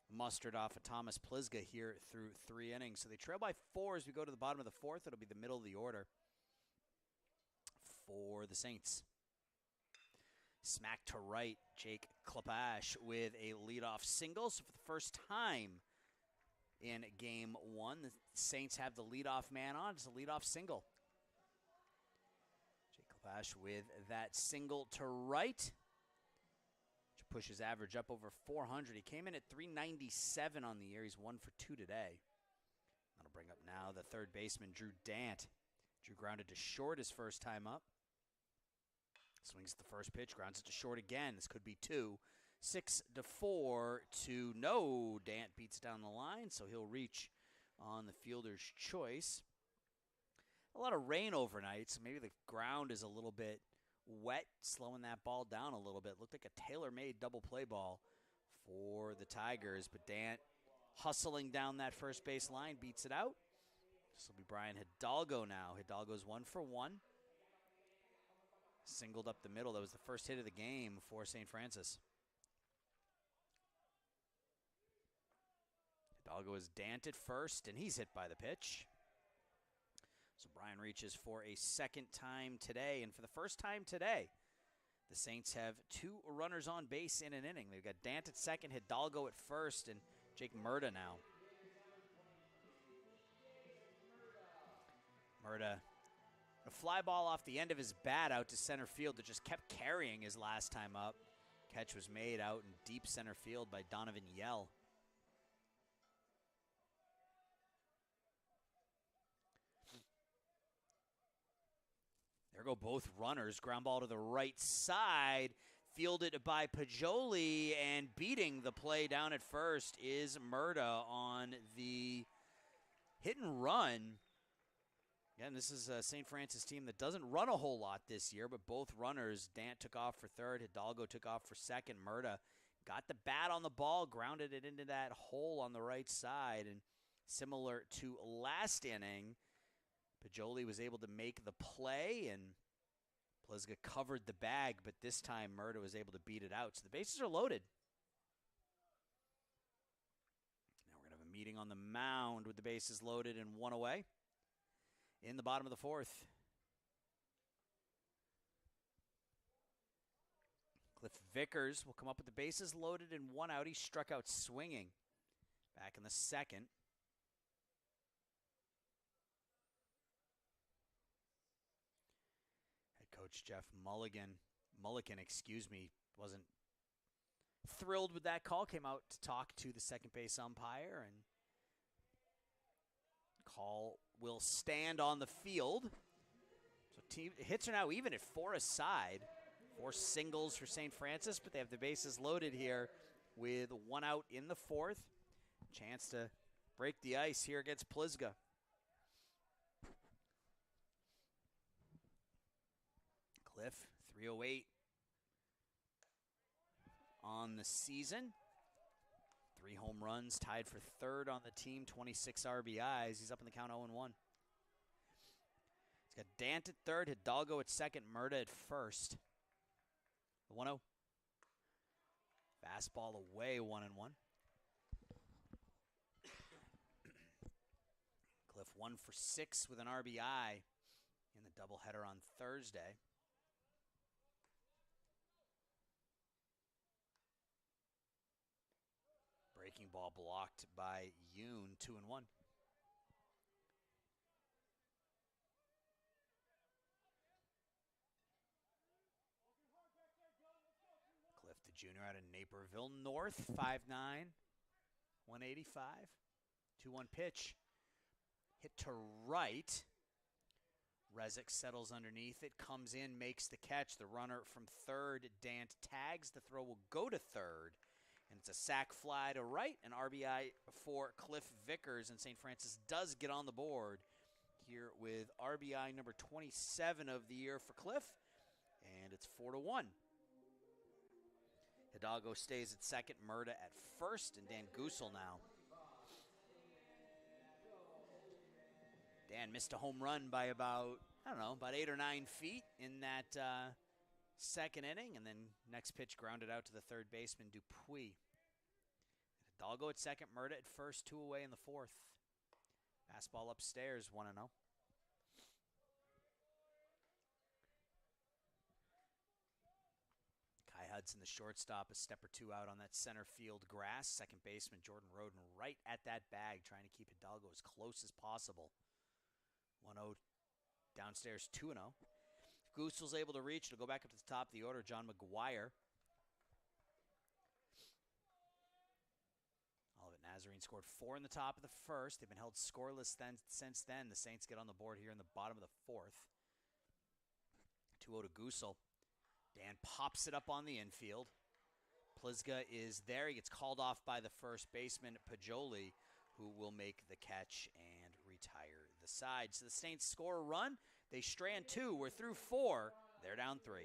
mustered off of Thomas Plizga here through 3 innings. So they trail by 4 as we go to the bottom of the fourth. It'll be the middle of the order for the Saints. Smack to right, Jake Klepash with a leadoff single. So for the first time in Game 1, the Saints have the leadoff man on. It's a leadoff single. Jake Klepash with that single to right, which pushes average up over 400. He came in at 397 on the year. He's 1 for 2 today. That'll bring up now the third baseman, Drew Dant. Drew grounded to short his first time up. Swings the first pitch, grounds it to short again. This could be 2. 6-4 to no. Dant beats down the line, so he'll reach on the fielder's choice. A lot of rain overnight, so maybe the ground is a little bit wet, slowing that ball down a little bit. Looked like a tailor-made double play ball for the Tigers, but Dant hustling down that first base line, beats it out. This will be Brian Hidalgo now. Hidalgo's 1 for 1. Singled up the middle. That was the first hit of the game for St. Francis. Hidalgo is Dant at first, and he's hit by the pitch. So Brian reaches for a second time today, and for the first time today, the Saints have 2 runners on base in an inning. They've got Dant at second, Hidalgo at first, and Jake Murda now. Murda, a fly ball off the end of his bat out to center field that just kept carrying his last time up. Catch was made out in deep center field by Donovan Yell. There go both runners. Ground ball to the right side. Fielded by Pajoli, and beating the play down at first is Murda on the hit and run. Again, this is a St. Francis team that doesn't run a whole lot this year, but both runners, Dant took off for third, Hidalgo took off for second. Murda got the bat on the ball, grounded it into that hole on the right side, and similar to last inning, Pajoli was able to make the play, and Plizga covered the bag, but this time Murda was able to beat it out. So the bases are loaded. Now we're going to have a meeting on the mound with the bases loaded and 1 away in the bottom of the fourth. Cliff Vickers will come up with the bases loaded and 1 out. He struck out swinging back in the second. Head coach Jeff Mulligan, wasn't thrilled with that call. Came out to talk to the second base umpire, and call will stand on the field. So team hits are now even at 4 aside. 4 singles for St. Francis, but they have the bases loaded here with 1 out in the fourth. Chance to break the ice here against Plizga. Cliff, 308 on the season. 3 home runs, tied for third on the team, 26 RBIs. He's up in the count 0-1. He's got Dant at third, Hidalgo at second, Murda at first. The 1-0. Fastball away, 1-1. Cliff 1 for 6 with an RBI in the doubleheader on Thursday. Breaking ball blocked by Yoon, 2-1. Cliff, the junior out of Naperville North, 5'9", 185. 2-1 pitch. Hit to right. Rezick settles underneath it, comes in, makes the catch. The runner from third, Dant, tags. The throw will go to third. And it's a sac fly to right, an RBI for Cliff Vickers, and St. Francis does get on the board here with RBI number 27 of the year for Cliff, and it's 4-1. Hidalgo stays at second, Murda at first, and Dan Gusel now. Dan missed a home run by about 8 or 9 feet in that second inning, and then next pitch grounded out to the third baseman, Dupuis. Hidalgo at second, Murda at first, 2 away in the fourth. Fastball upstairs, 1-0. Kai Hudson, the shortstop, a step or two out on that center field grass. Second baseman Jordan Roden right at that bag, trying to keep Hidalgo as close as possible. 1-0 downstairs, 2-0. If Gusel's able to reach, it'll go back up to the top of the order. John McGuire. Olivet Nazarene scored 4 in the top of the first. They've been held scoreless since then. The Saints get on the board here in the bottom of the fourth. 2-0 to Gusel. Dan pops it up on the infield. Plizga is there. He gets called off by the first baseman, Pajoli, who will make the catch and retire the side. So the Saints score a run. They strand 2. We're through 4. They're down 3.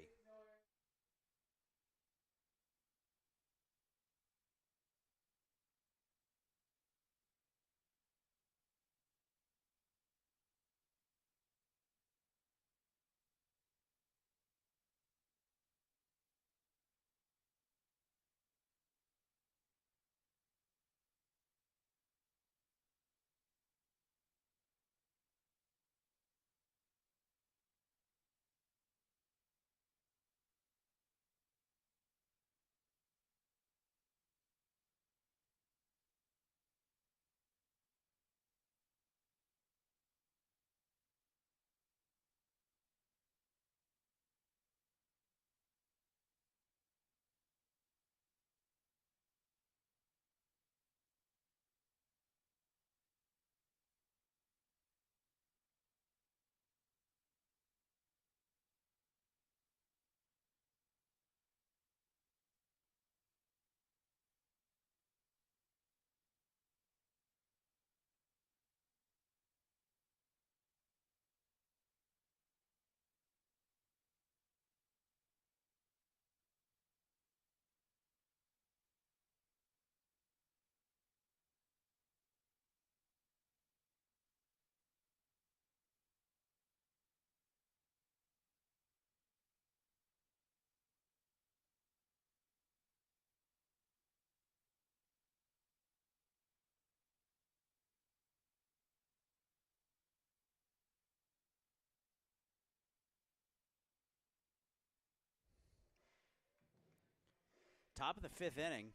Top of the fifth inning,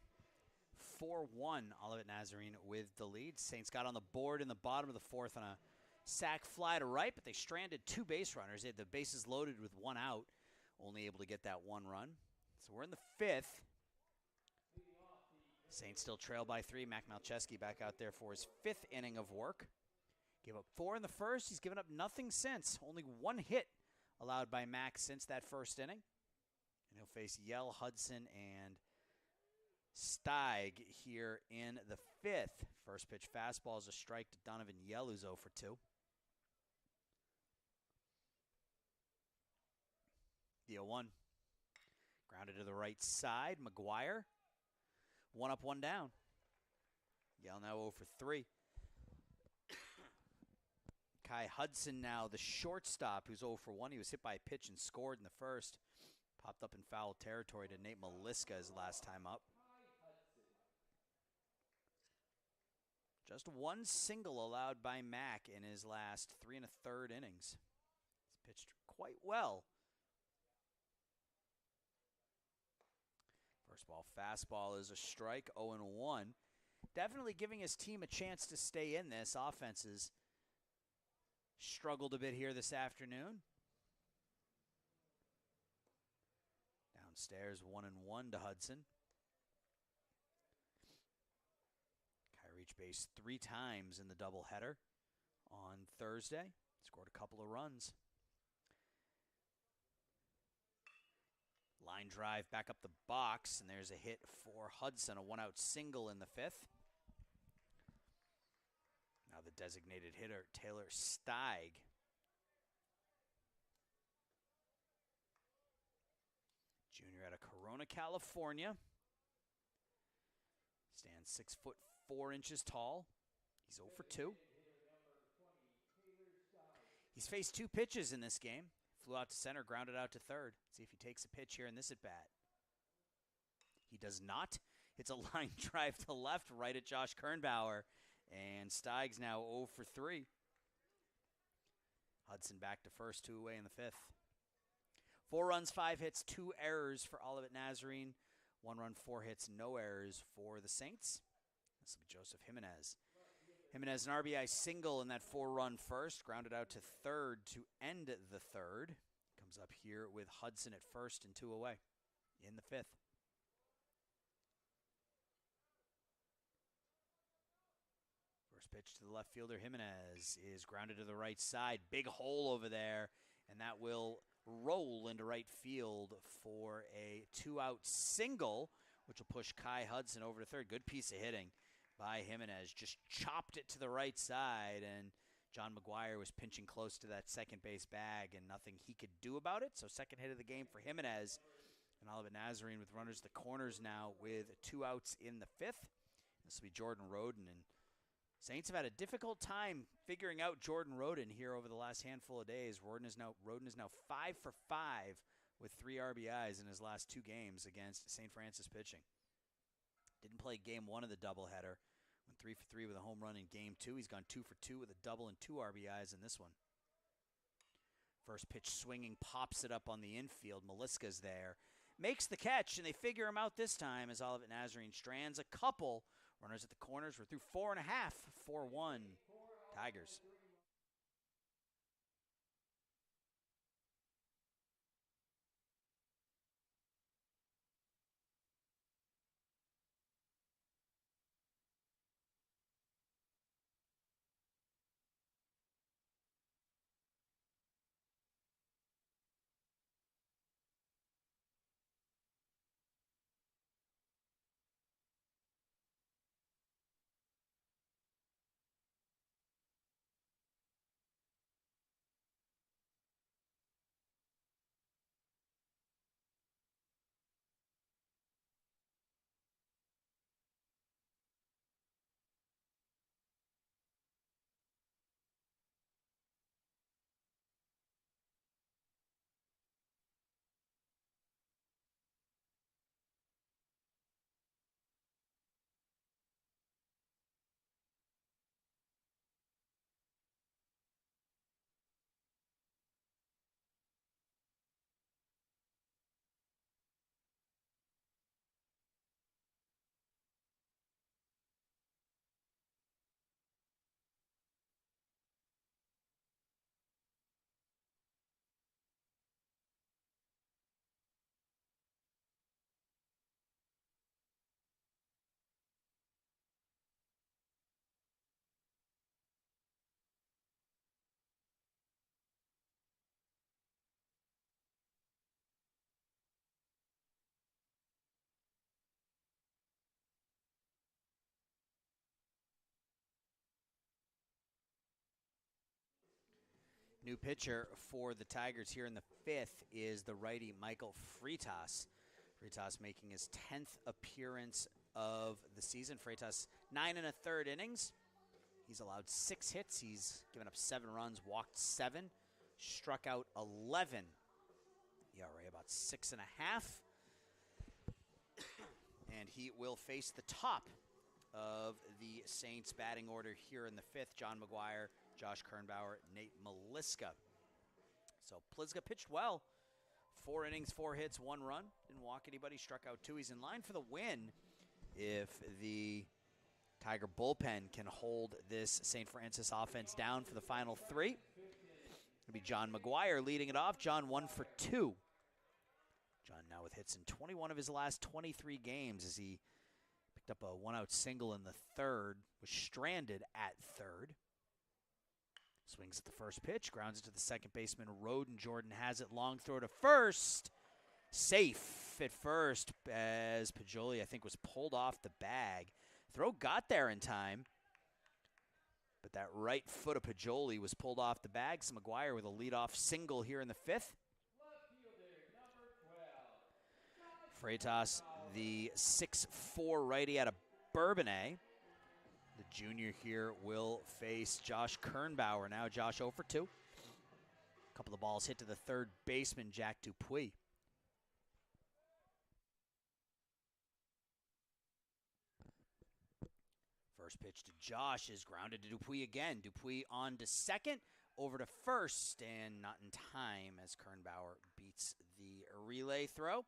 4-1, Olivet Nazarene with the lead. Saints got on the board in the bottom of the fourth on a sac fly to right, but they stranded 2 base runners. They had the bases loaded with 1 out, only able to get that 1 run. So we're in the fifth. Saints still trail by 3. Mac Malcheski back out there for his 5th inning of work. Gave up 4 in the first. He's given up nothing since. Only 1 hit allowed by Mac since that first inning. And he'll face Yell, Hudson, and Steig here in the 5th. First pitch fastball is a strike to Donovan Yell, who's 0 for 2. The 0-1. Grounded to the right side. McGuire. 1 up, 1 down. Yell now 0 for 3. Kai Hudson now, the shortstop, who's 0 for 1. He was hit by a pitch and scored in the first. Popped up in foul territory to Nate Maliska his last time up. Just 1 single allowed by Mac in his last 3 1/3 innings. He's pitched quite well. First ball fastball is a strike, 0-1. Definitely giving his team a chance to stay in this. Offenses struggled a bit here this afternoon. Downstairs, 1-1 to Hudson. Kai reached base 3 times in the doubleheader on Thursday. Scored a couple of runs. Line drive back up the box, and there's a hit for Hudson, a 1-out single in the 5th. Now the designated hitter, Taylor Steig. Junior out of Corona, California. Stands 6'4" tall. He's 0 for 2. He's faced 2 pitches in this game. Flew out to center, grounded out to third. See if he takes a pitch here in this at-bat. He does not. It's a line drive to left, right at Josh Kernbauer. And Steig's now 0 for 3. Hudson back to first, 2 away in the 5th. 4 runs, 5 hits, 2 errors for Olivet Nazarene. 1 run, 4 hits, no errors for the Saints. This will be Joseph Jimenez. Jimenez, an RBI single in that 4-run first. Grounded out to third to end the 3rd. Comes up here with Hudson at first and 2 away in the 5th. First pitch to the left fielder, Jimenez, is grounded to the right side. Big hole over there, and that will roll into right field for a 2-out single, which will push Kai Hudson over to third. Good piece of hitting by Jimenez. Just chopped it to the right side, and John McGuire was pinching close to that second base bag, and nothing he could do about it. So second hit of the game for Jimenez. And Olivet Nazarene with runners to the corners now with 2 outs in the 5th. This will be Jordan Roden, and Saints have had a difficult time figuring out Jordan Roden here over the last handful of days. Roden is now 5 for 5 with 3 RBIs in his last 2 games against St. Francis pitching. Didn't play game 1 of the doubleheader. Went 3 for 3 with a home run in game 2. He's gone 2 for 2 with a double and 2 RBIs in this one. First pitch swinging, pops it up on the infield. Meliska's there. Makes the catch, and they figure him out this time as Olivet Nazarene strands a couple. Runners at the corners. We're through 4.5, 4-1 Tigers. New pitcher for the Tigers here in the 5th is the righty Michael Freitas. Freitas making his 10th appearance of the season. Freitas, 9 1/3 innings. He's allowed 6 hits. He's given up 7 runs, walked 7, struck out 11. ERA about 6.5. And he will face the top of the Saints batting order here in the 5th. John McGuire, Josh Kernbauer, Nate Meliska. So Pliska pitched well. 4 innings, 4 hits, 1 run. Didn't walk anybody, struck out 2. He's in line for the win if the Tiger bullpen can hold this St. Francis offense down for the final 3. It'll be John McGuire leading it off. John 1 for 2. John now with hits in 21 of his last 23 games as he picked up a 1-out single in the 3rd, was stranded at 3rd. Swings at the first pitch, grounds it to the second baseman, Roden. Jordan has it, long throw to first. Safe at first as Pajoli, I think, was pulled off the bag. Throw got there in time, but that right foot of Pajoli was pulled off the bag. So McGuire with a leadoff single here in the 5th. Freitas, the 6'4" righty out of Bourbonnais. The junior here will face Josh Kernbauer. Now Josh 0 for 2. A couple of balls hit to the third baseman, Jack Dupuis. First pitch to Josh is grounded to Dupuis again. Dupuis on to second, over to first, and not in time as Kernbauer beats the relay throw.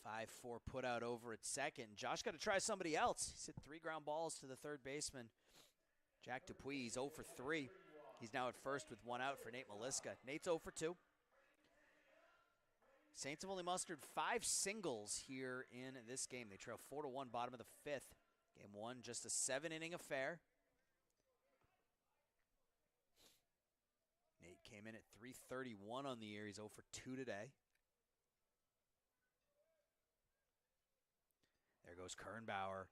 5-4 put out over at second. Josh got to try somebody else. He's hit 3 ground balls to the third baseman, Jack Dupuis. He's 0 for 3. He's now at first with 1 out for Nate Maliska. Nate's 0 for 2. Saints have only mustered 5 singles here in this game. They trail 4-1, bottom of the 5th. Game 1, just a 7-inning affair. Nate came in at .331 on the year. He's 0 for 2 today. There goes Kernbauer.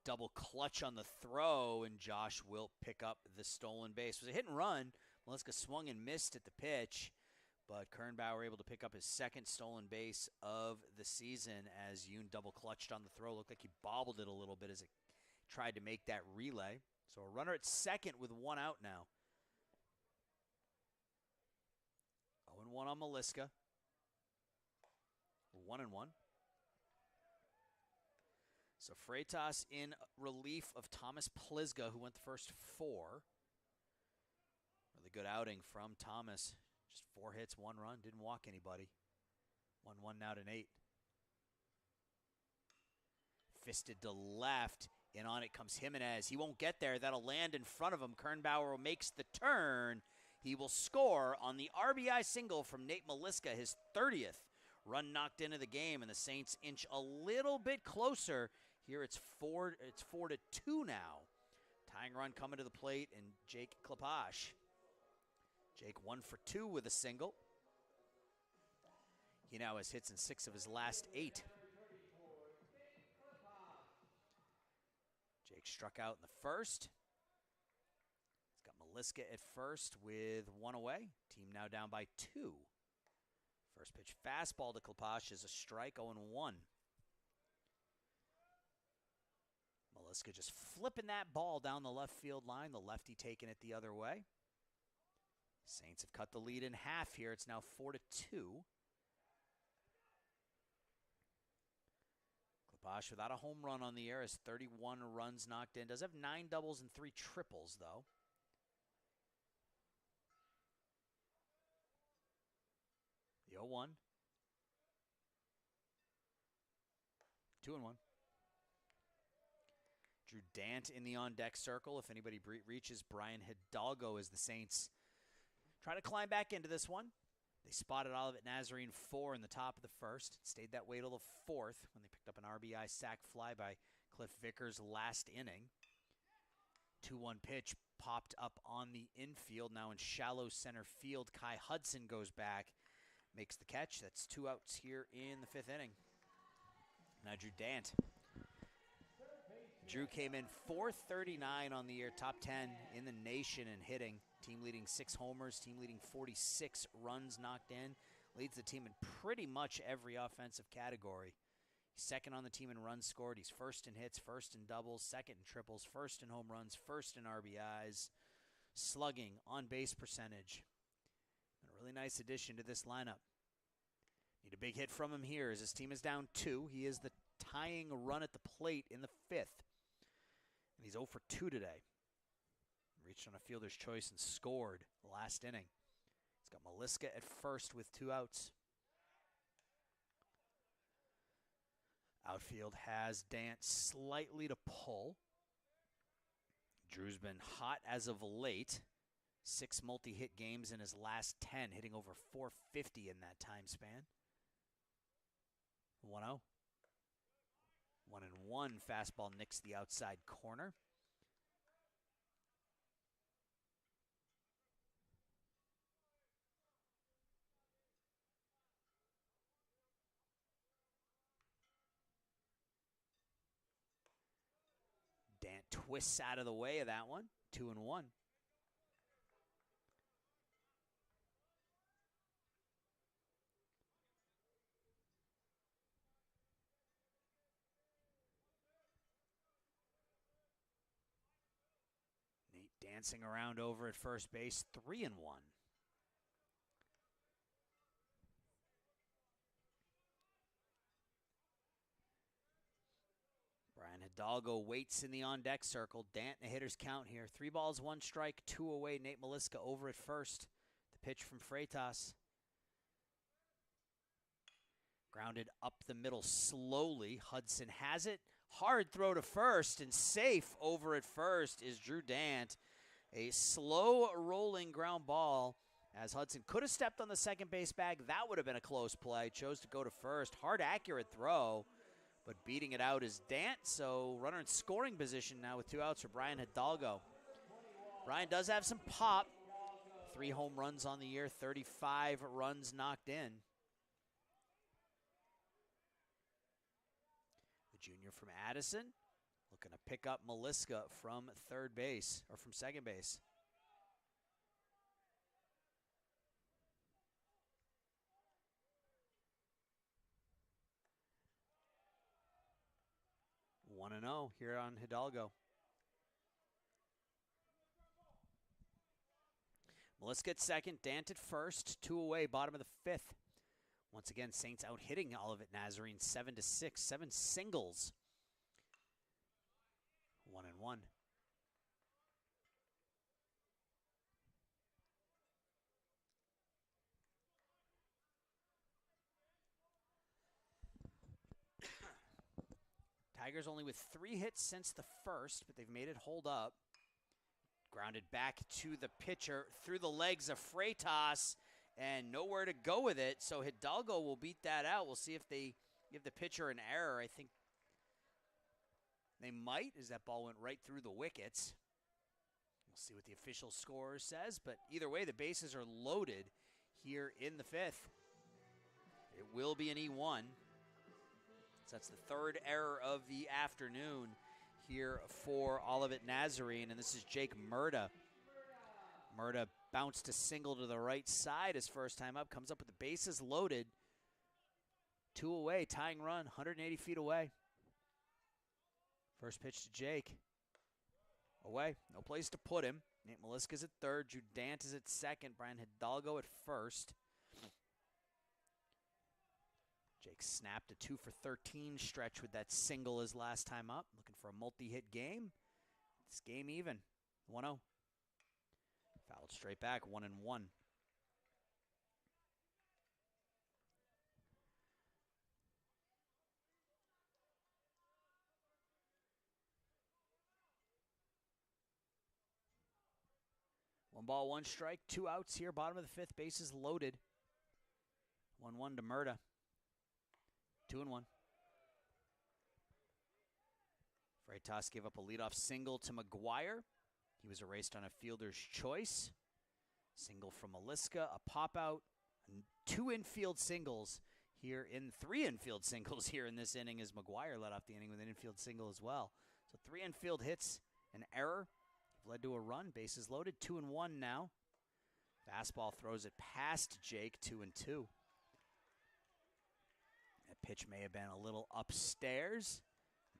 Double clutch on the throw, and Josh will pick up the stolen base. It was a hit and run. Maliska swung and missed at the pitch, but Kernbauer able to pick up his second stolen base of the season as Yoon double clutched on the throw. Looked like he bobbled it a little bit as it tried to make that relay. So a runner at second with 1 out now. 0-1 on Maliska. 1-1. So Freitas in relief of Thomas Plizga, who went the first 4. Really good outing from Thomas. Just 4 hits, 1 run. Didn't walk anybody. 1-1 now to Nate. Fisted to left, and on it comes Jimenez. He won't get there. That'll land in front of him. Kernbauer makes the turn. He will score on the RBI single from Nate Maliska, his 30th run knocked into the game, and the Saints inch a little bit closer. Here it's 4-2 now. Tying run coming to the plate, and Jake Klepash. Jake 1 for 2 with a single. He now has hits in 6 of his last 8. Jake struck out in the first. He's got Maliska at first with 1 away. Team now down by 2. First pitch fastball to Klepash is a strike, 0-1. Maliska just flipping that ball down the left field line. The lefty taking it the other way. Saints have cut the lead in half here. It's now 4-2. Klepash without a home run on the year has 31 runs knocked in. Does have 9 doubles and 3 triples, though. The 0-1. 2-1. Drew Dant in the on-deck circle. If anybody reaches Brian Hidalgo as the Saints try to climb back into this one. They spotted Olivet Nazarene 4 in the top of the first. Stayed that way till the 4th when they picked up an RBI sac fly by Cliff Vickers last inning. 2-1 pitch popped up on the infield. Now in shallow center field, Kai Hudson goes back, makes the catch. That's 2 outs here in the 5th inning. Now Drew Dant. Drew came in .439 on the year, top 10 in the nation in hitting. Team leading 6 homers, team leading 46 runs knocked in. Leads the team in pretty much every offensive category. He's second on the team in runs scored. He's first in hits, first in doubles, second in triples, first in home runs, first in RBIs. Slugging, on-base percentage. And a really nice addition to this lineup. Need a big hit from him here as his team is down 2. He is the tying run at the plate in the 5th. And he's 0 for 2 today. Reached on a fielder's choice and scored the last inning. He's got Maliska at first with 2 outs. Outfield has Dant slightly to pull. Drew's been hot as of late. 6 multi-hit games in his last 10, hitting over .450 in that time span. 1-0. 1-1. Fastball nicks the outside corner. Dant twists out of the way of that one. 2-1. Dancing around over at first base, 3-1. Brian Hidalgo waits in the on-deck circle. Dant in the hitter's count here. 3 balls, 1 strike, 2 away. Nate Maliska over at first. The pitch from Freitas. Grounded up the middle slowly. Hudson has it. Hard throw to first, and safe over at first is Drew Dant. A slow rolling ground ball as Hudson could have stepped on the second base bag. That would have been a close play. Chose to go to first. Hard, accurate throw, but beating it out is Dant. So runner in scoring position now with 2 outs for Brian Hidalgo. Brian does have some pop. 3 home runs on the year, 35 runs knocked in. The junior from Addison looking to pick up Maliska from third base, or from second base. One and 0 here on Hidalgo. Maliska at second, Dant at first, 2 away, bottom of the 5th. Once again, Saints out hitting Olivet Nazarene 7-6, 7 singles. 1-1. Tigers only with 3 hits since the first, but they've made it hold up. Grounded back to the pitcher through the legs of Freitas, and nowhere to go with it. So Hidalgo will beat that out. We'll see if they give the pitcher an error. I think they might, as that ball went right through the wickets. We'll see what the official score says, but either way, the bases are loaded here in the 5th. It will be an E1. So that's the 3rd error of the afternoon here for Olivet Nazarene, and this is Jake Murda. Murda bounced a single to the right side his first time up, comes up with the bases loaded. 2 away, tying run, 180 feet away. First pitch to Jake. Away, no place to put him. Nate Maliska's at third, Drew Dant is at second, Brian Hidalgo at first. Jake snapped a 2 for 13 stretch with that single his last time up. Looking for a multi-hit game. This game even. 1-0. Fouled straight back, 1-1. One ball, 1 strike, 2 outs here. Bottom of the 5th, bases loaded. 1-1 to Murda. 2-1. Freitas gave up a leadoff single to McGuire. He was erased on a fielder's choice. Single from Maliska, a pop-out, 2 infield singles here in 3 infield singles here in this inning as McGuire led off the inning with an infield single as well. So 3 infield hits, an error, led to a run. Bases loaded, 2-1 now. Fastball throws it past Jake, 2-2. That pitch may have been a little upstairs.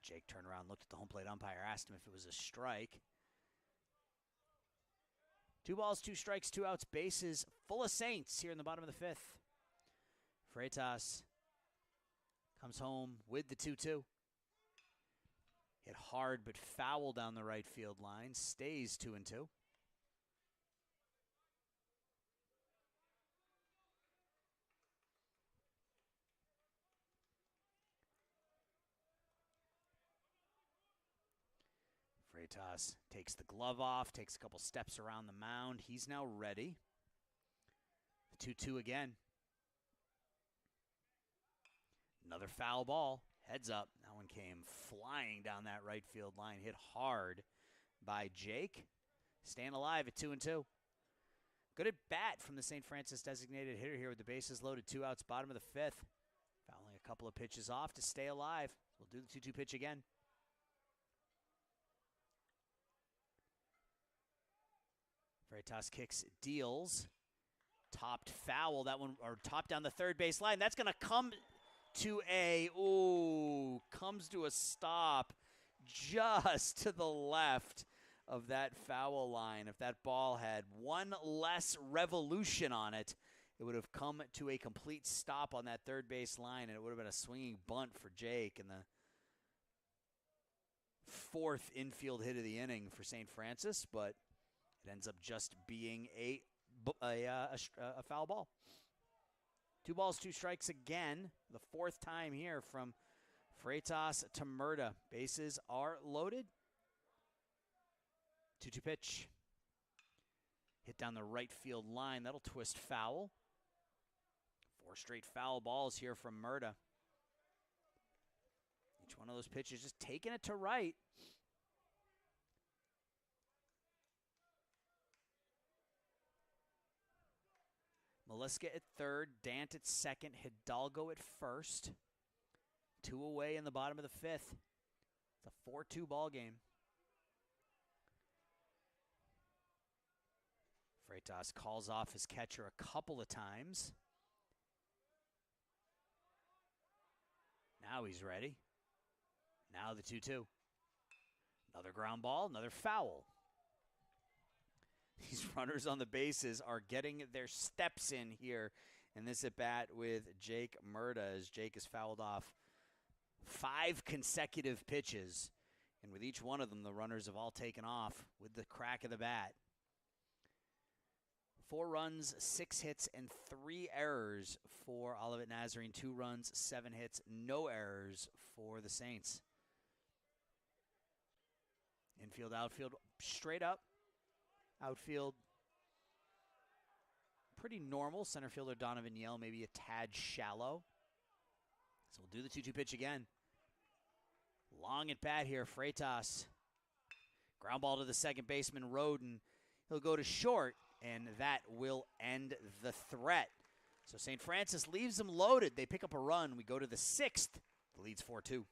Jake turned around, looked at the home plate umpire, asked him if it was a strike. 2 balls, 2 strikes, 2 outs, bases full of Saints here in the bottom of the 5th. Freitas comes home with the 2-2. Hit hard but foul down the right field line. Stays 2-2. Freitas takes the glove off, takes a couple steps around the mound. He's now ready. The 2-2 again. Another foul ball. Heads up. That one came flying down that right field line. Hit hard by Jake. Staying alive at 2-2. Good at bat from the St. Francis designated hitter here with the bases loaded. 2 outs, bottom of the 5th. Fouling a couple of pitches off to stay alive. We'll do the 2-2 pitch again. Freitas kicks, deals. Topped foul. That one, or topped down the third base line. That's going to come to comes to a stop just to the left of that foul line. If that ball had one less revolution on it, it would have come to a complete stop on that third base line, and it would have been a swinging bunt for Jake, and the fourth infield hit of the inning for St. Francis, but it ends up just being a foul ball. 2 balls, 2 strikes again. The fourth time here from Freitas to Murta. Bases are loaded. 2-2 pitch. Hit down the right field line. That'll twist foul. 4 straight foul balls here from Murta. Each one of those pitches just taking it to right. Meliska at third, Dant at second, Hidalgo at first. 2 away in the bottom of the 5th. It's a 4-2 ball game. Freitas calls off his catcher a couple of times. Now he's ready. Now the 2-2. Another ground ball, another foul. These runners on the bases are getting their steps in here in this at-bat with Jake Murta, as Jake has fouled off 5 consecutive pitches. And with each one of them, the runners have all taken off with the crack of the bat. 4 runs, 6 hits, and 3 errors for Olivet Nazarene. 2 runs, 7 hits, no errors for the Saints. Infield, outfield, straight up. Outfield, pretty normal. Center fielder Donovan Yell, maybe a tad shallow. So we'll do the 2-2 pitch again. Long at bat here, Freitas. Ground ball to the second baseman, Roden. He'll go to short, and that will end the threat. So St. Francis leaves them loaded. They pick up a run. We go to the 6th. The lead's 4-2.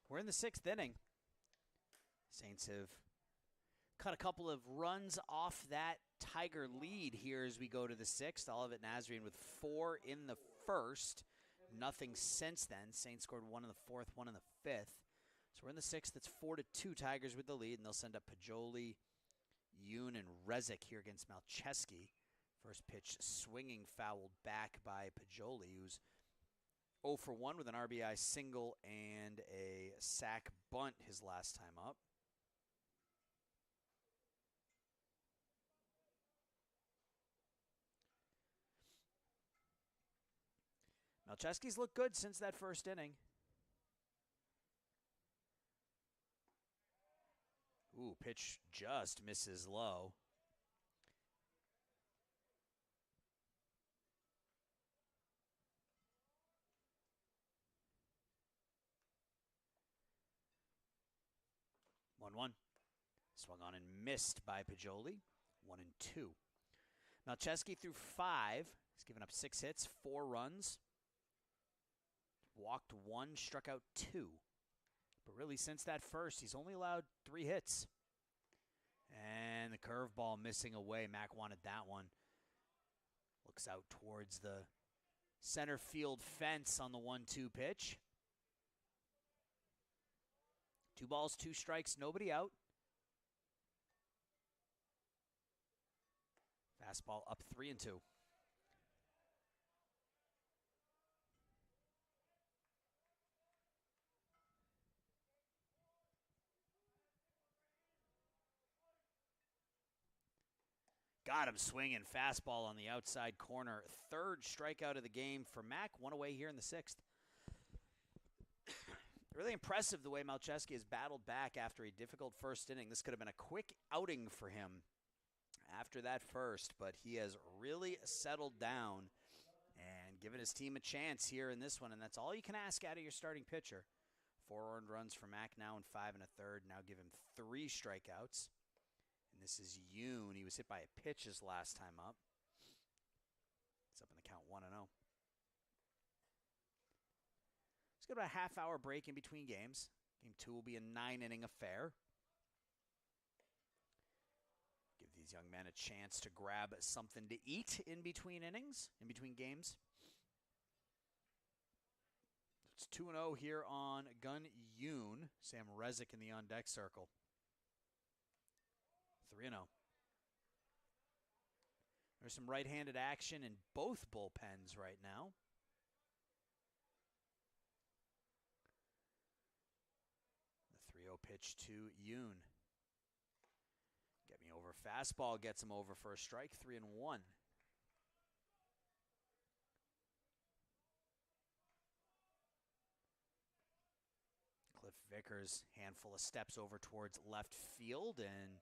We're in the 6th inning. Saints have cut a couple of runs off that Tiger lead here as we go to the 6th. Olivet Nazarene with 4 in the 1st. Nothing since then. Saints scored 1 in the 4th, 1 in the 5th. So we're in the 6th. It's 4-2 Tigers with the lead, and they'll send up Pajoli, Yoon, and Rezik here against Malcheski. First pitch swinging fouled back by Pajoli, who's 0 for 1 with an RBI single and a sac bunt his last time up. Malcheski's looked good since that first inning. Ooh, pitch just misses low. One. Swung on and missed by Pajoli. 1-2. Malcheski threw 5. He's given up 6 hits, 4 runs. walked 1, struck out 2. But really, since that first, he's only allowed 3 hits. And the curveball missing away. Mac wanted that one. Looks out towards the center field fence on the 1-2 pitch. 2 balls, 2 strikes, nobody out. Fastball up 3-2. Got him swinging. Fastball on the outside corner. 3rd strikeout of the game for Mac. 1 away here in the 6th. Really impressive the way Malcheski has battled back after a difficult first inning. This could have been a quick outing for him after that first, but he has really settled down and given his team a chance here in this one, and that's all you can ask out of your starting pitcher. 4 earned runs for Mac now in 5 1/3. Now give him 3 strikeouts. And this is Yoon. He was hit by a pitch his last time up. It's up in the count 1-0. Let's get about a half-hour break in between games. Game 2 will be a 9-inning affair. Give these young men a chance to grab something to eat in between innings, in between games. It's 2-0 here on Gun Yoon. Sam Rezick in the on-deck circle. 3-0. There's some right-handed action in both bullpens right now. The 3-0 pitch to Yoon. Get me over. Fastball gets him over for a strike. 3-1. Cliff Vickers, handful of steps over towards left field, and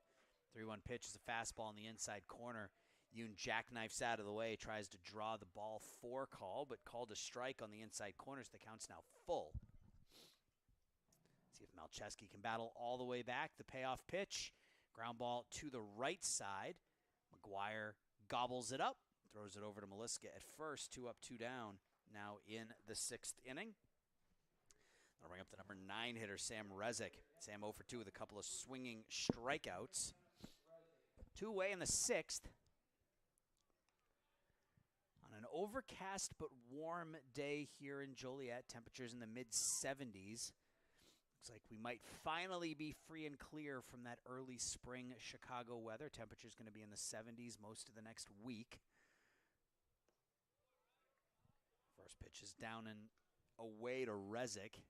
3-1 pitch is a fastball in the inside corner. Yoon jackknifes out of the way, tries to draw the ball for call, but called a strike on the inside corner, so the count's now full. See if Malcheski can battle all the way back. The payoff pitch, ground ball to the right side. McGuire gobbles it up, throws it over to Meliska at first. 2 up, 2 down, now in the 6th inning. I'll bring up the number 9 hitter, Sam Rezick. Sam 0 for 2 with a couple of swinging strikeouts. 2 away in the 6th. On an overcast but warm day here in Joliet, temperatures in the mid-70s. Looks like we might finally be free and clear from that early spring Chicago weather. Temperature's going to be in the 70s most of the next week. First pitch is down and away to Rezick.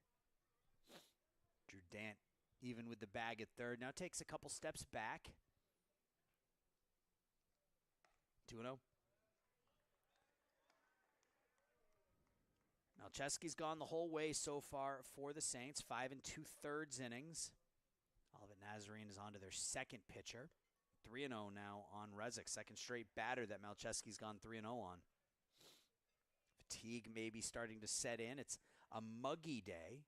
Drew Dant even with the bag at third. Now takes a couple steps back. 2-0. Malcheski's gone the whole way so far for the Saints. 5 2/3 innings. Olivet Nazarene is on to their second pitcher. 3-0 now on Rezick. Second straight batter that Malcheski's gone 3-0 on. Fatigue may be starting to set in. It's a muggy day.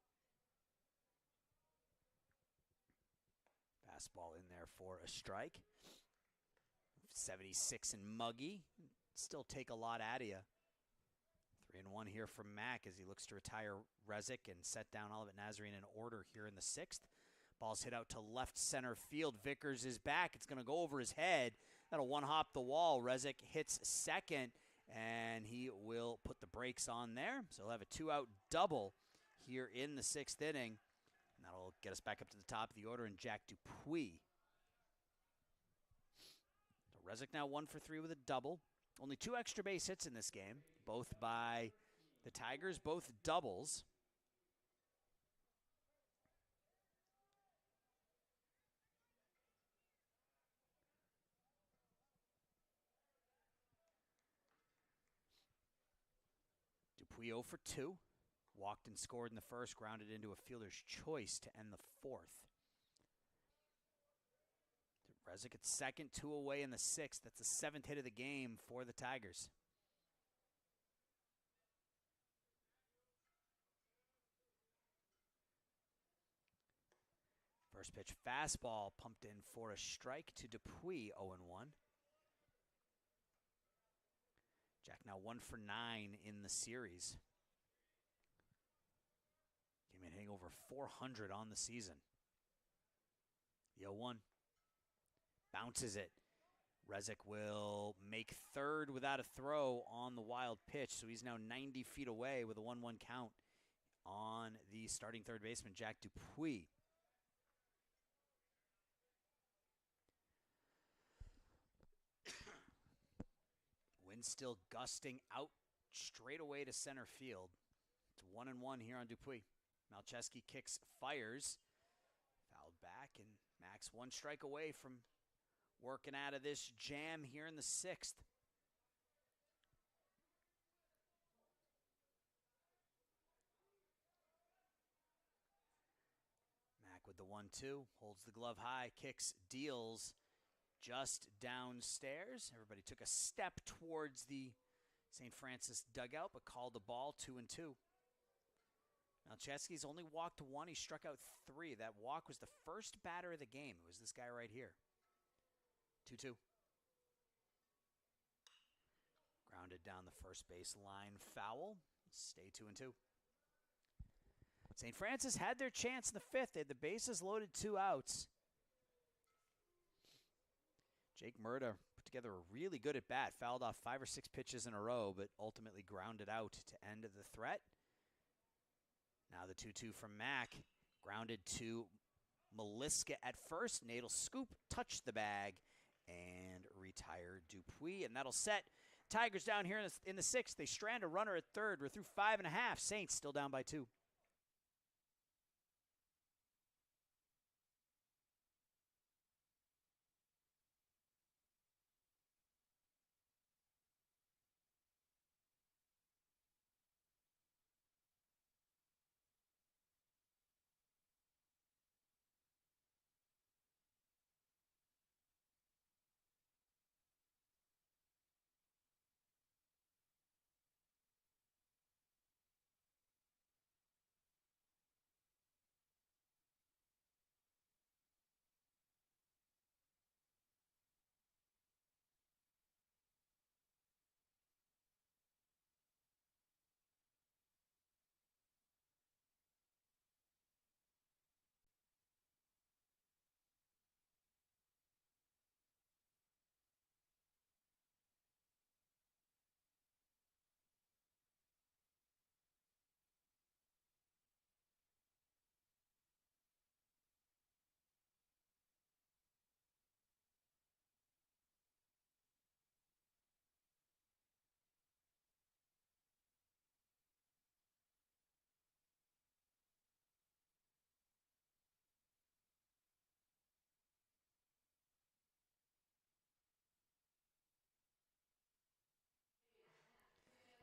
Fastball in there for a strike. 76 and muggy. Still take a lot out of you. 3-1 here from Mac as he looks to retire Rezick and set down Olivet Nazarene in order here in the 6th. Ball's hit out to left center field. Vickers is back. It's going to go over his head. That'll one-hop the wall. Rezick hits second, and he will put the brakes on there. So he'll have a 2-out double here in the 6th inning. And that'll get us back up to the top of the order, and Jack Dupuis. So Rezick now 1 for 3 with a double. Only 2 extra base hits in this game, both by the Tigers, both doubles. Dupuis 0 for 2. Walked and scored in the first, grounded into a fielder's choice to end the 4th. Rezick at second, 2 away in the 6th. That's the 7th hit of the game for the Tigers. First pitch fastball pumped in for a strike to Dupuis, 0-1. Jack now 1 for 9 in the series. over 400 on the season. The 0-1. Bounces it. Rezik will make third without a throw on the wild pitch, so he's now 90 feet away with a 1-1 count on the starting third baseman, Jack Dupuis. Wind still gusting out straight away to center field. It's 1-1 here on Dupuis. Malcheski kicks, fires. Fouled back, and Max one strike away from working out of this jam here in the 6th. Mac with the 1-2, holds the glove high, kicks, deals just downstairs. Everybody took a step towards the St. Francis dugout, but called the ball 2-2. Malcheski's only walked 1. He struck out 3. That walk was the first batter of the game. It was this guy right here. 2-2. Grounded down the first base line, foul. Stay 2-2. St. Francis had their chance in the 5th. They had the bases loaded, 2 outs. Jake Murda put together a really good at bat, fouled off 5 or 6 pitches in a row, but ultimately grounded out to end the threat. Now the 2-2 from Mack, grounded to Meliska at first. Nadel scoop, touched the bag, and retired Dupuis, and that'll set Tigers down here in the 6th. They strand a runner at third. We're through 5.5. Saints still down by 2.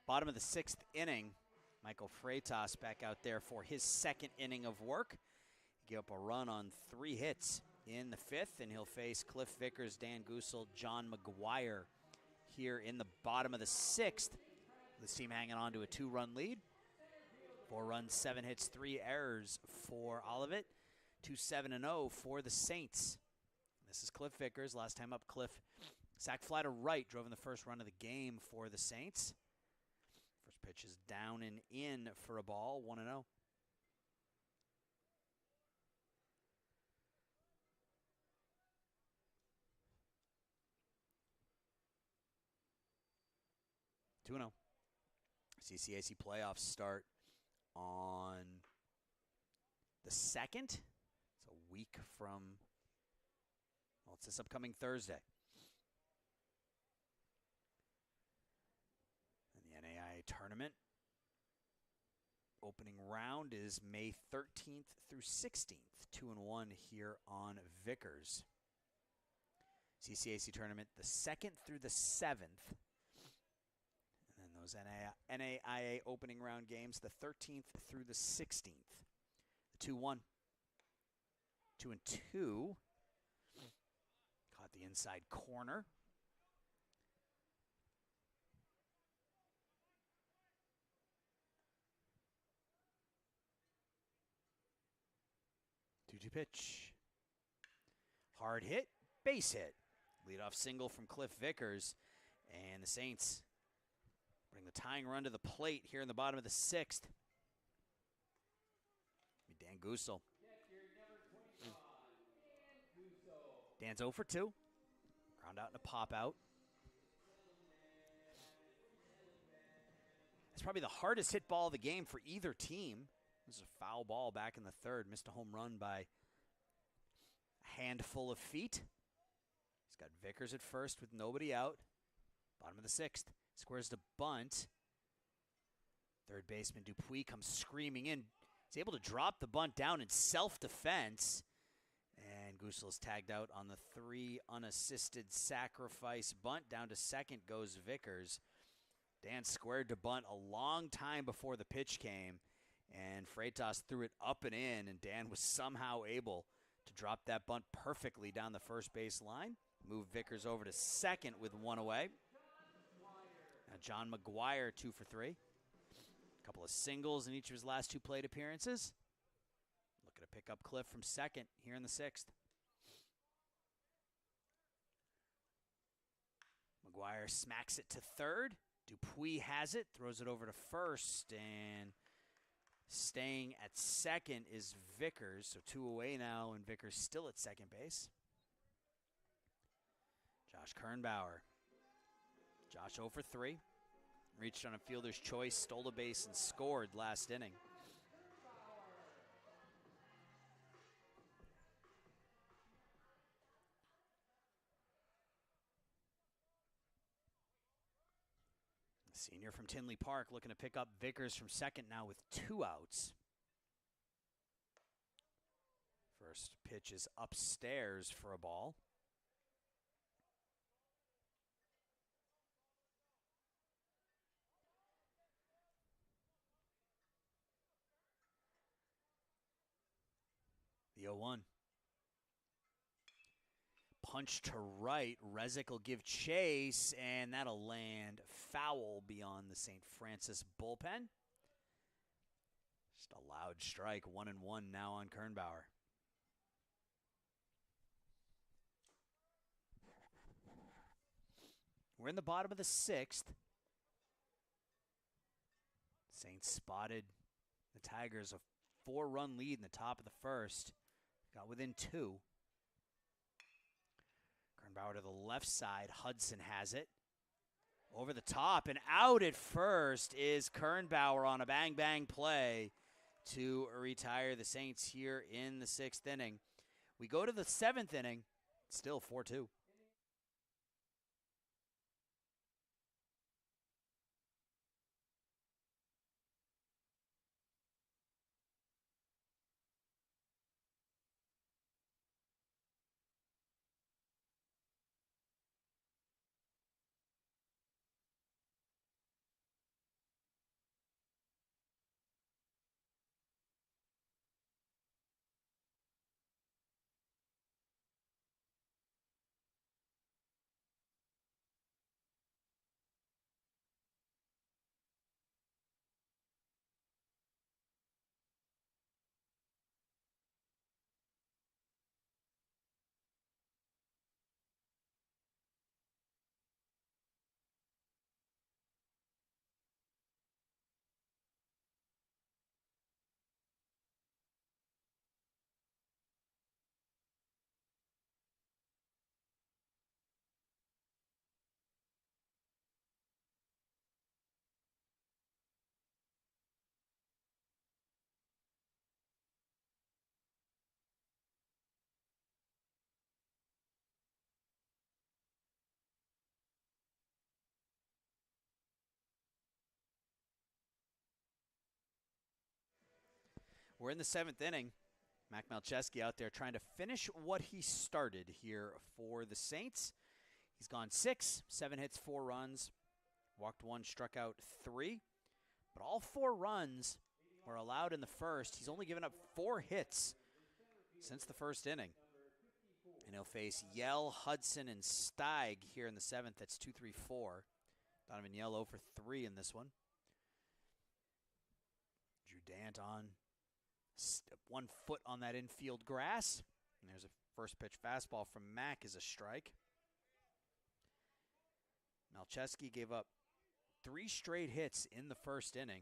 Bottom of the 6th inning, Michael Freitas back out there for his 2nd inning of work. He gave up a run on 3 hits in the 5th, and he'll face Cliff Vickers, Dan Gusel, John McGuire here in the bottom of the 6th. This team hanging on to a 2-run lead. 4 runs, 7 hits, 3 errors for Olivet. 2-7-0 for the Saints. This is Cliff Vickers. Last time up, Cliff sack fly to right, drove in the first run of the game for the Saints. First pitch is down and in for a ball, 1-0. 2-0. CCAC playoffs start on the 2nd. It's a week from, well, it's this upcoming Thursday. And the NAIA tournament opening round is May 13th through 16th. 2-1 here on Vickers. CCAC tournament the 2nd through the 7th. And then those NAIA opening round games the 13th through the 16th. The 2-1. 2-2. Caught the inside corner. Two-two pitch. Hard hit, base hit. Leadoff single from Cliff Vickers. And the Saints bring the tying run to the plate here in the bottom of the 6th. Dan Gusel. Dan's 0 for 2. Ground out and a pop out. It's probably the hardest hit ball of the game for either team. This is a foul ball back in the third. Missed a home run by a handful of feet. He's got Vickers at first with nobody out. Bottom of the sixth. Squares to bunt. Third baseman Dupuis comes screaming in. He's able to drop the bunt down in self-defense. And Gusel is tagged out on the 3 unassisted sacrifice bunt. Down to second goes Vickers. Dan squared to bunt a long time before the pitch came. And Freitas threw it up and in. And Dan was somehow able to drop that bunt perfectly down the first base line. Move Vickers over to second with 1 away. Now John McGuire 2 for 3. A couple of singles in each of his last 2 plate appearances. Looking to pick up Cliff from second here in the 6th. McGuire smacks it to third. Dupuis has it, throws it over to first, and staying at second is Vickers. So 2 away now, and Vickers still at second base. Josh Kernbauer. Josh 0 for 3. Reached on a fielder's choice, stole a base, and scored last inning. The senior from Tinley Park looking to pick up Vickers from second now with 2 outs. First pitch is upstairs for a ball. The 0-1. Punch to right. Rezick will give chase, and that'll land foul beyond the St. Francis bullpen. Just a loud strike. 1-1 now on Kernbauer. We're in the bottom of the 6th. Saints spotted the Tigers a 4-run lead in the top of the first. Got within 2. Kernbauer to the left side. Hudson has it. Over the top and out at first is Kernbauer on a bang-bang play to retire the Saints here in the 6th inning. We go to the 7th inning, still 4-2. We're in the 7th inning. Mac Malcheski out there trying to finish what he started here for the Saints. He's gone 6, 7 hits, 4 runs, walked 1, struck out 3. But all 4 runs were allowed in the first. He's only given up 4 hits since the first inning. And he'll face Yell, Hudson, and Steig here in the 7th. That's 2-3-4. Donovan Yell 0 for 3 in this one. Drew Dant on 1 foot on that infield grass. And there's a first pitch fastball from Mack is a strike. Malcheski gave up 3 straight hits in the first inning.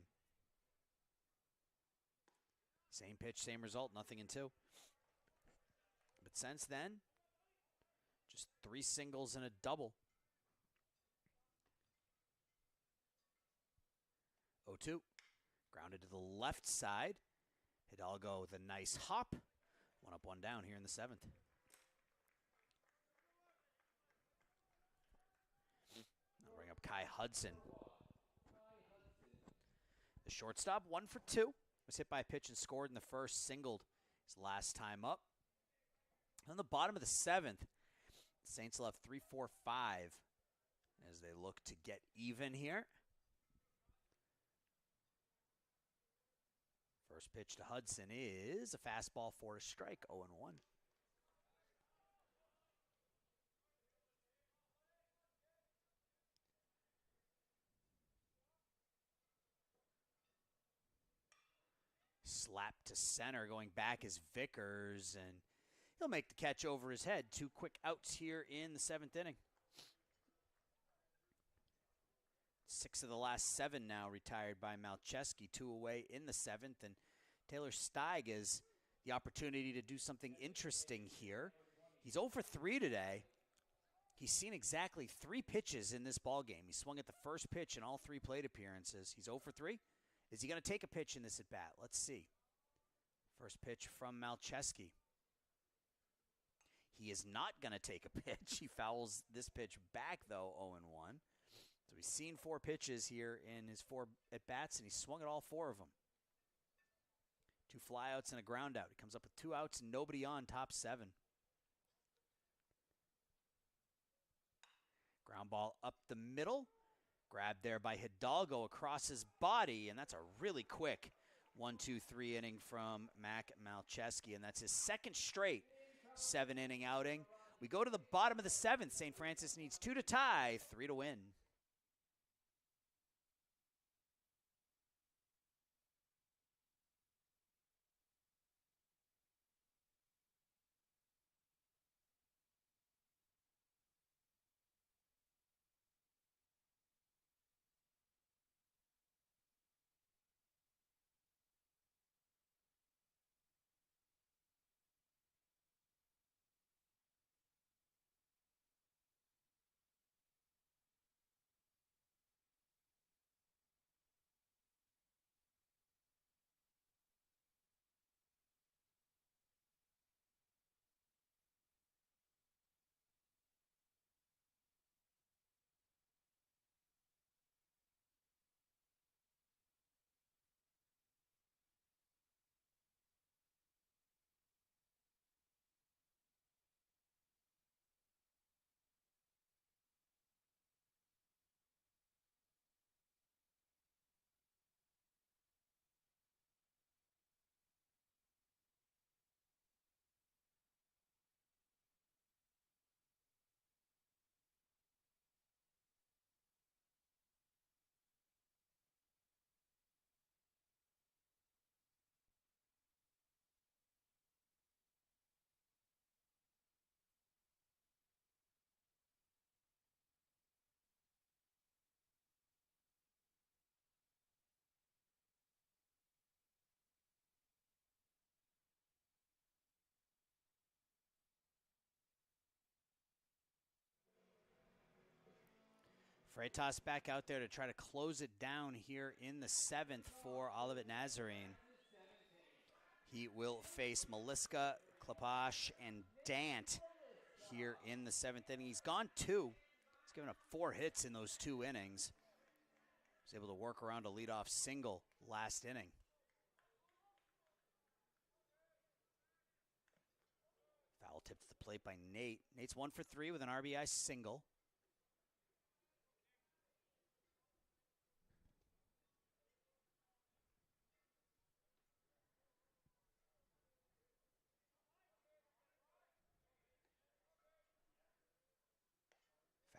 Same pitch, same result, nothing in 2. But since then, just 3 singles and a double. 0-2. Grounded to the left side. Hidalgo with a nice hop. 1 up, 1 down here in the 7th. I'll bring up Kai Hudson. The shortstop, 1 for 2. Was hit by a pitch and scored in the first, singled his last time up. On the bottom of the 7th, the Saints will have 3, 4, 5 as they look to get even here. First pitch to Hudson is a fastball for a strike, 0-1. Slap to center, going back is Vickers, and he'll make the catch over his head. 2 quick outs here in the 7th inning. 6 of the last 7 now retired by Malcheski, 2 away in the 7th, and Taylor Steig has the opportunity to do something interesting here. He's 0 for 3 today. He's seen exactly 3 pitches in this ballgame. He swung at the first pitch in all 3 plate appearances. He's 0 for 3. Is he going to take a pitch in this at-bat? Let's see. First pitch from Malcheski. He is not going to take a pitch. He fouls this pitch back, though, 0-1. So he's seen 4 pitches here in his 4 at-bats, and he swung at all 4 of them. 2 flyouts and a groundout. He comes up with 2 outs and nobody on, top 7. Ground ball up the middle. Grabbed there by Hidalgo across his body, and that's a really quick 1-2-3 inning from Mac Malcheski, and that's his 2nd straight 7-inning outing. We go to the bottom of the 7th. St. Francis needs 2 to tie, 3 to win. Freitas back out there to try to close it down here in the 7th for Olivet Nazarene. He will face Maliska, Klapash, and Dant here in the 7th inning. He's gone 2. He's given up 4 hits in those 2 innings. He was able to work around a leadoff single last inning. Foul tip to the plate by Nate. Nate's 1 for 3 with an RBI single.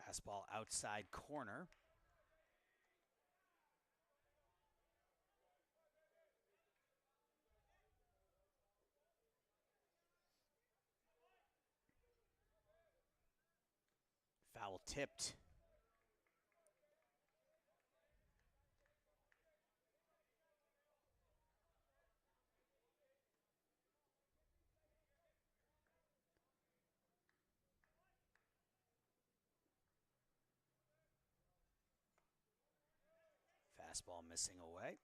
Fastball outside corner. Foul tipped. Fastball missing away.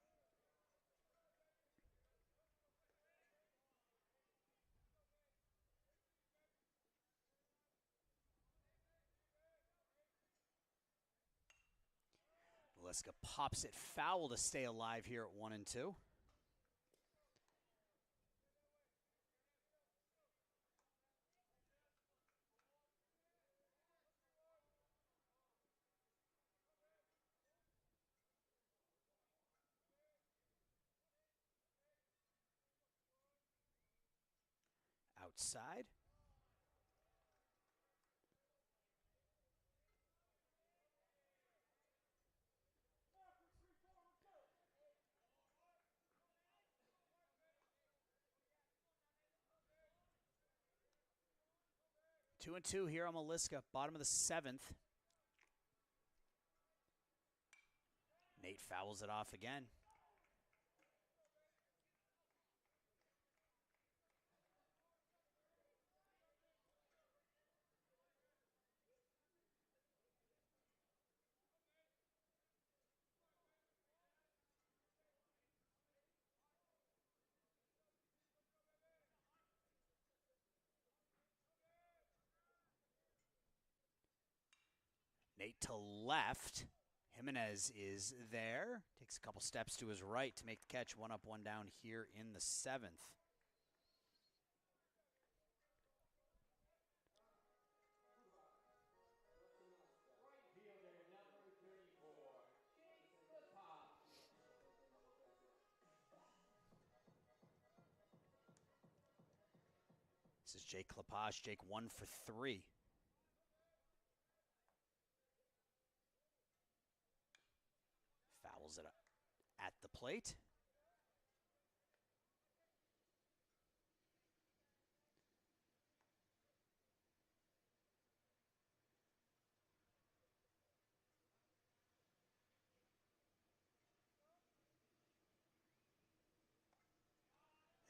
Maliska pops it foul to stay alive here at 1-2. Outside. Two and two here on Maliska, bottom of the 7th. Nate fouls it off again. Nate to left. Jimenez is there. Takes a couple steps to his right to make the catch. 1 up, 1 down here in the 7th. This is Jake Kleposh. Jake 1 for 3. Fouls it up at the plate.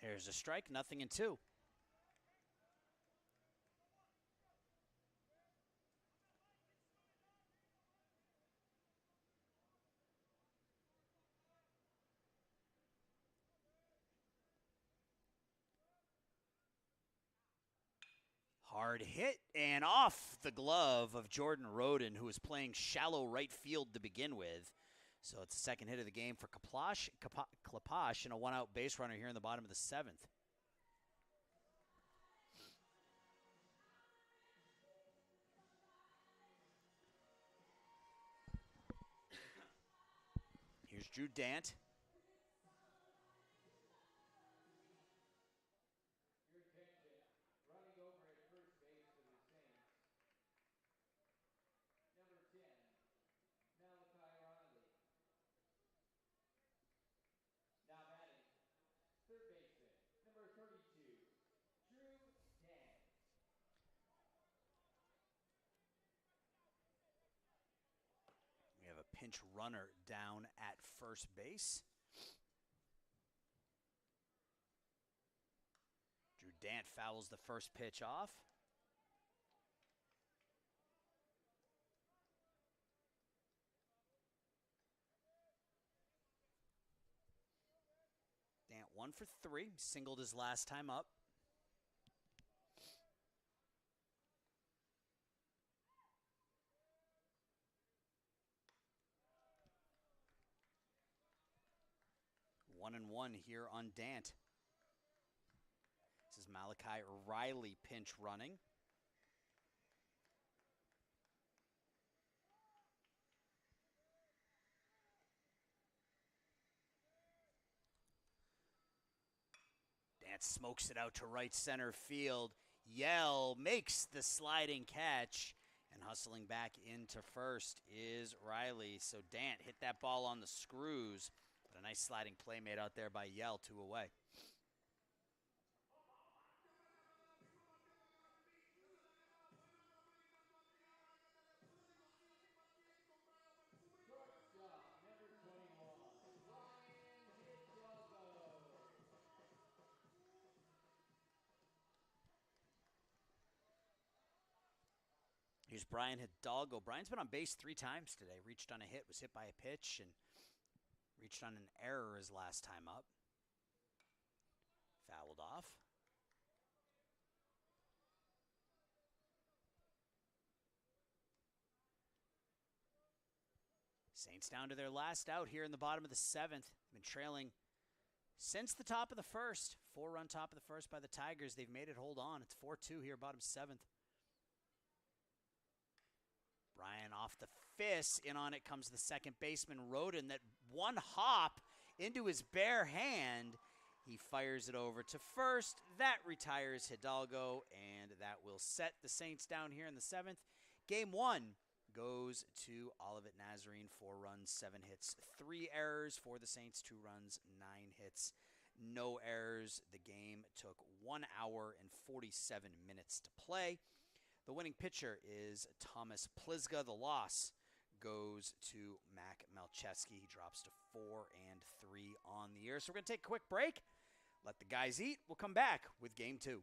There's a strike, 0-2. Hard hit and off the glove of Jordan Roden, who was playing shallow right field to begin with. So it's the second hit of the game for Kleposh and a 1-out base runner here in the bottom of the 7th. Here's Drew Dant. We have a pinch runner down at first base. Drew Dant fouls the first pitch off. Dant 1 for 3, singled his last time up. One and one here on Dant. This is Malachi Riley pinch running. Dant smokes it out to right center field. Yell makes the sliding catch, and hustling back into first is Riley. So Dant hit that ball on the screws, but a nice sliding play made out there by Yell, 2 away. Here's Brian Hidalgo. Brian's been on base 3 times today. Reached on a hit, was hit by a pitch, and Reached on an error his last time up. Fouled off. Saints down to their last out here in the bottom of the 7th. Been trailing since the top of the first. 4-run top of the first by the Tigers. They've made it hold on. It's 4-2 here, bottom 7th. Brian off the fist. In on it comes the second baseman, Roden. That one hop into his bare hand. He fires it over to first. That retires Hidalgo, and that will set the Saints down here in the 7th. Game 1 goes to Olivet Nazarene. 4 runs, 7 hits, 3 errors for the Saints. 2 runs, 9 hits, no errors. The game took 1 hour and 47 minutes to play. The winning pitcher is Thomas Plizga. The loss goes to Mac Malcheski. He drops to 4-3 on the year. So we're going to take a quick break, let the guys eat. We'll come back with Game 2.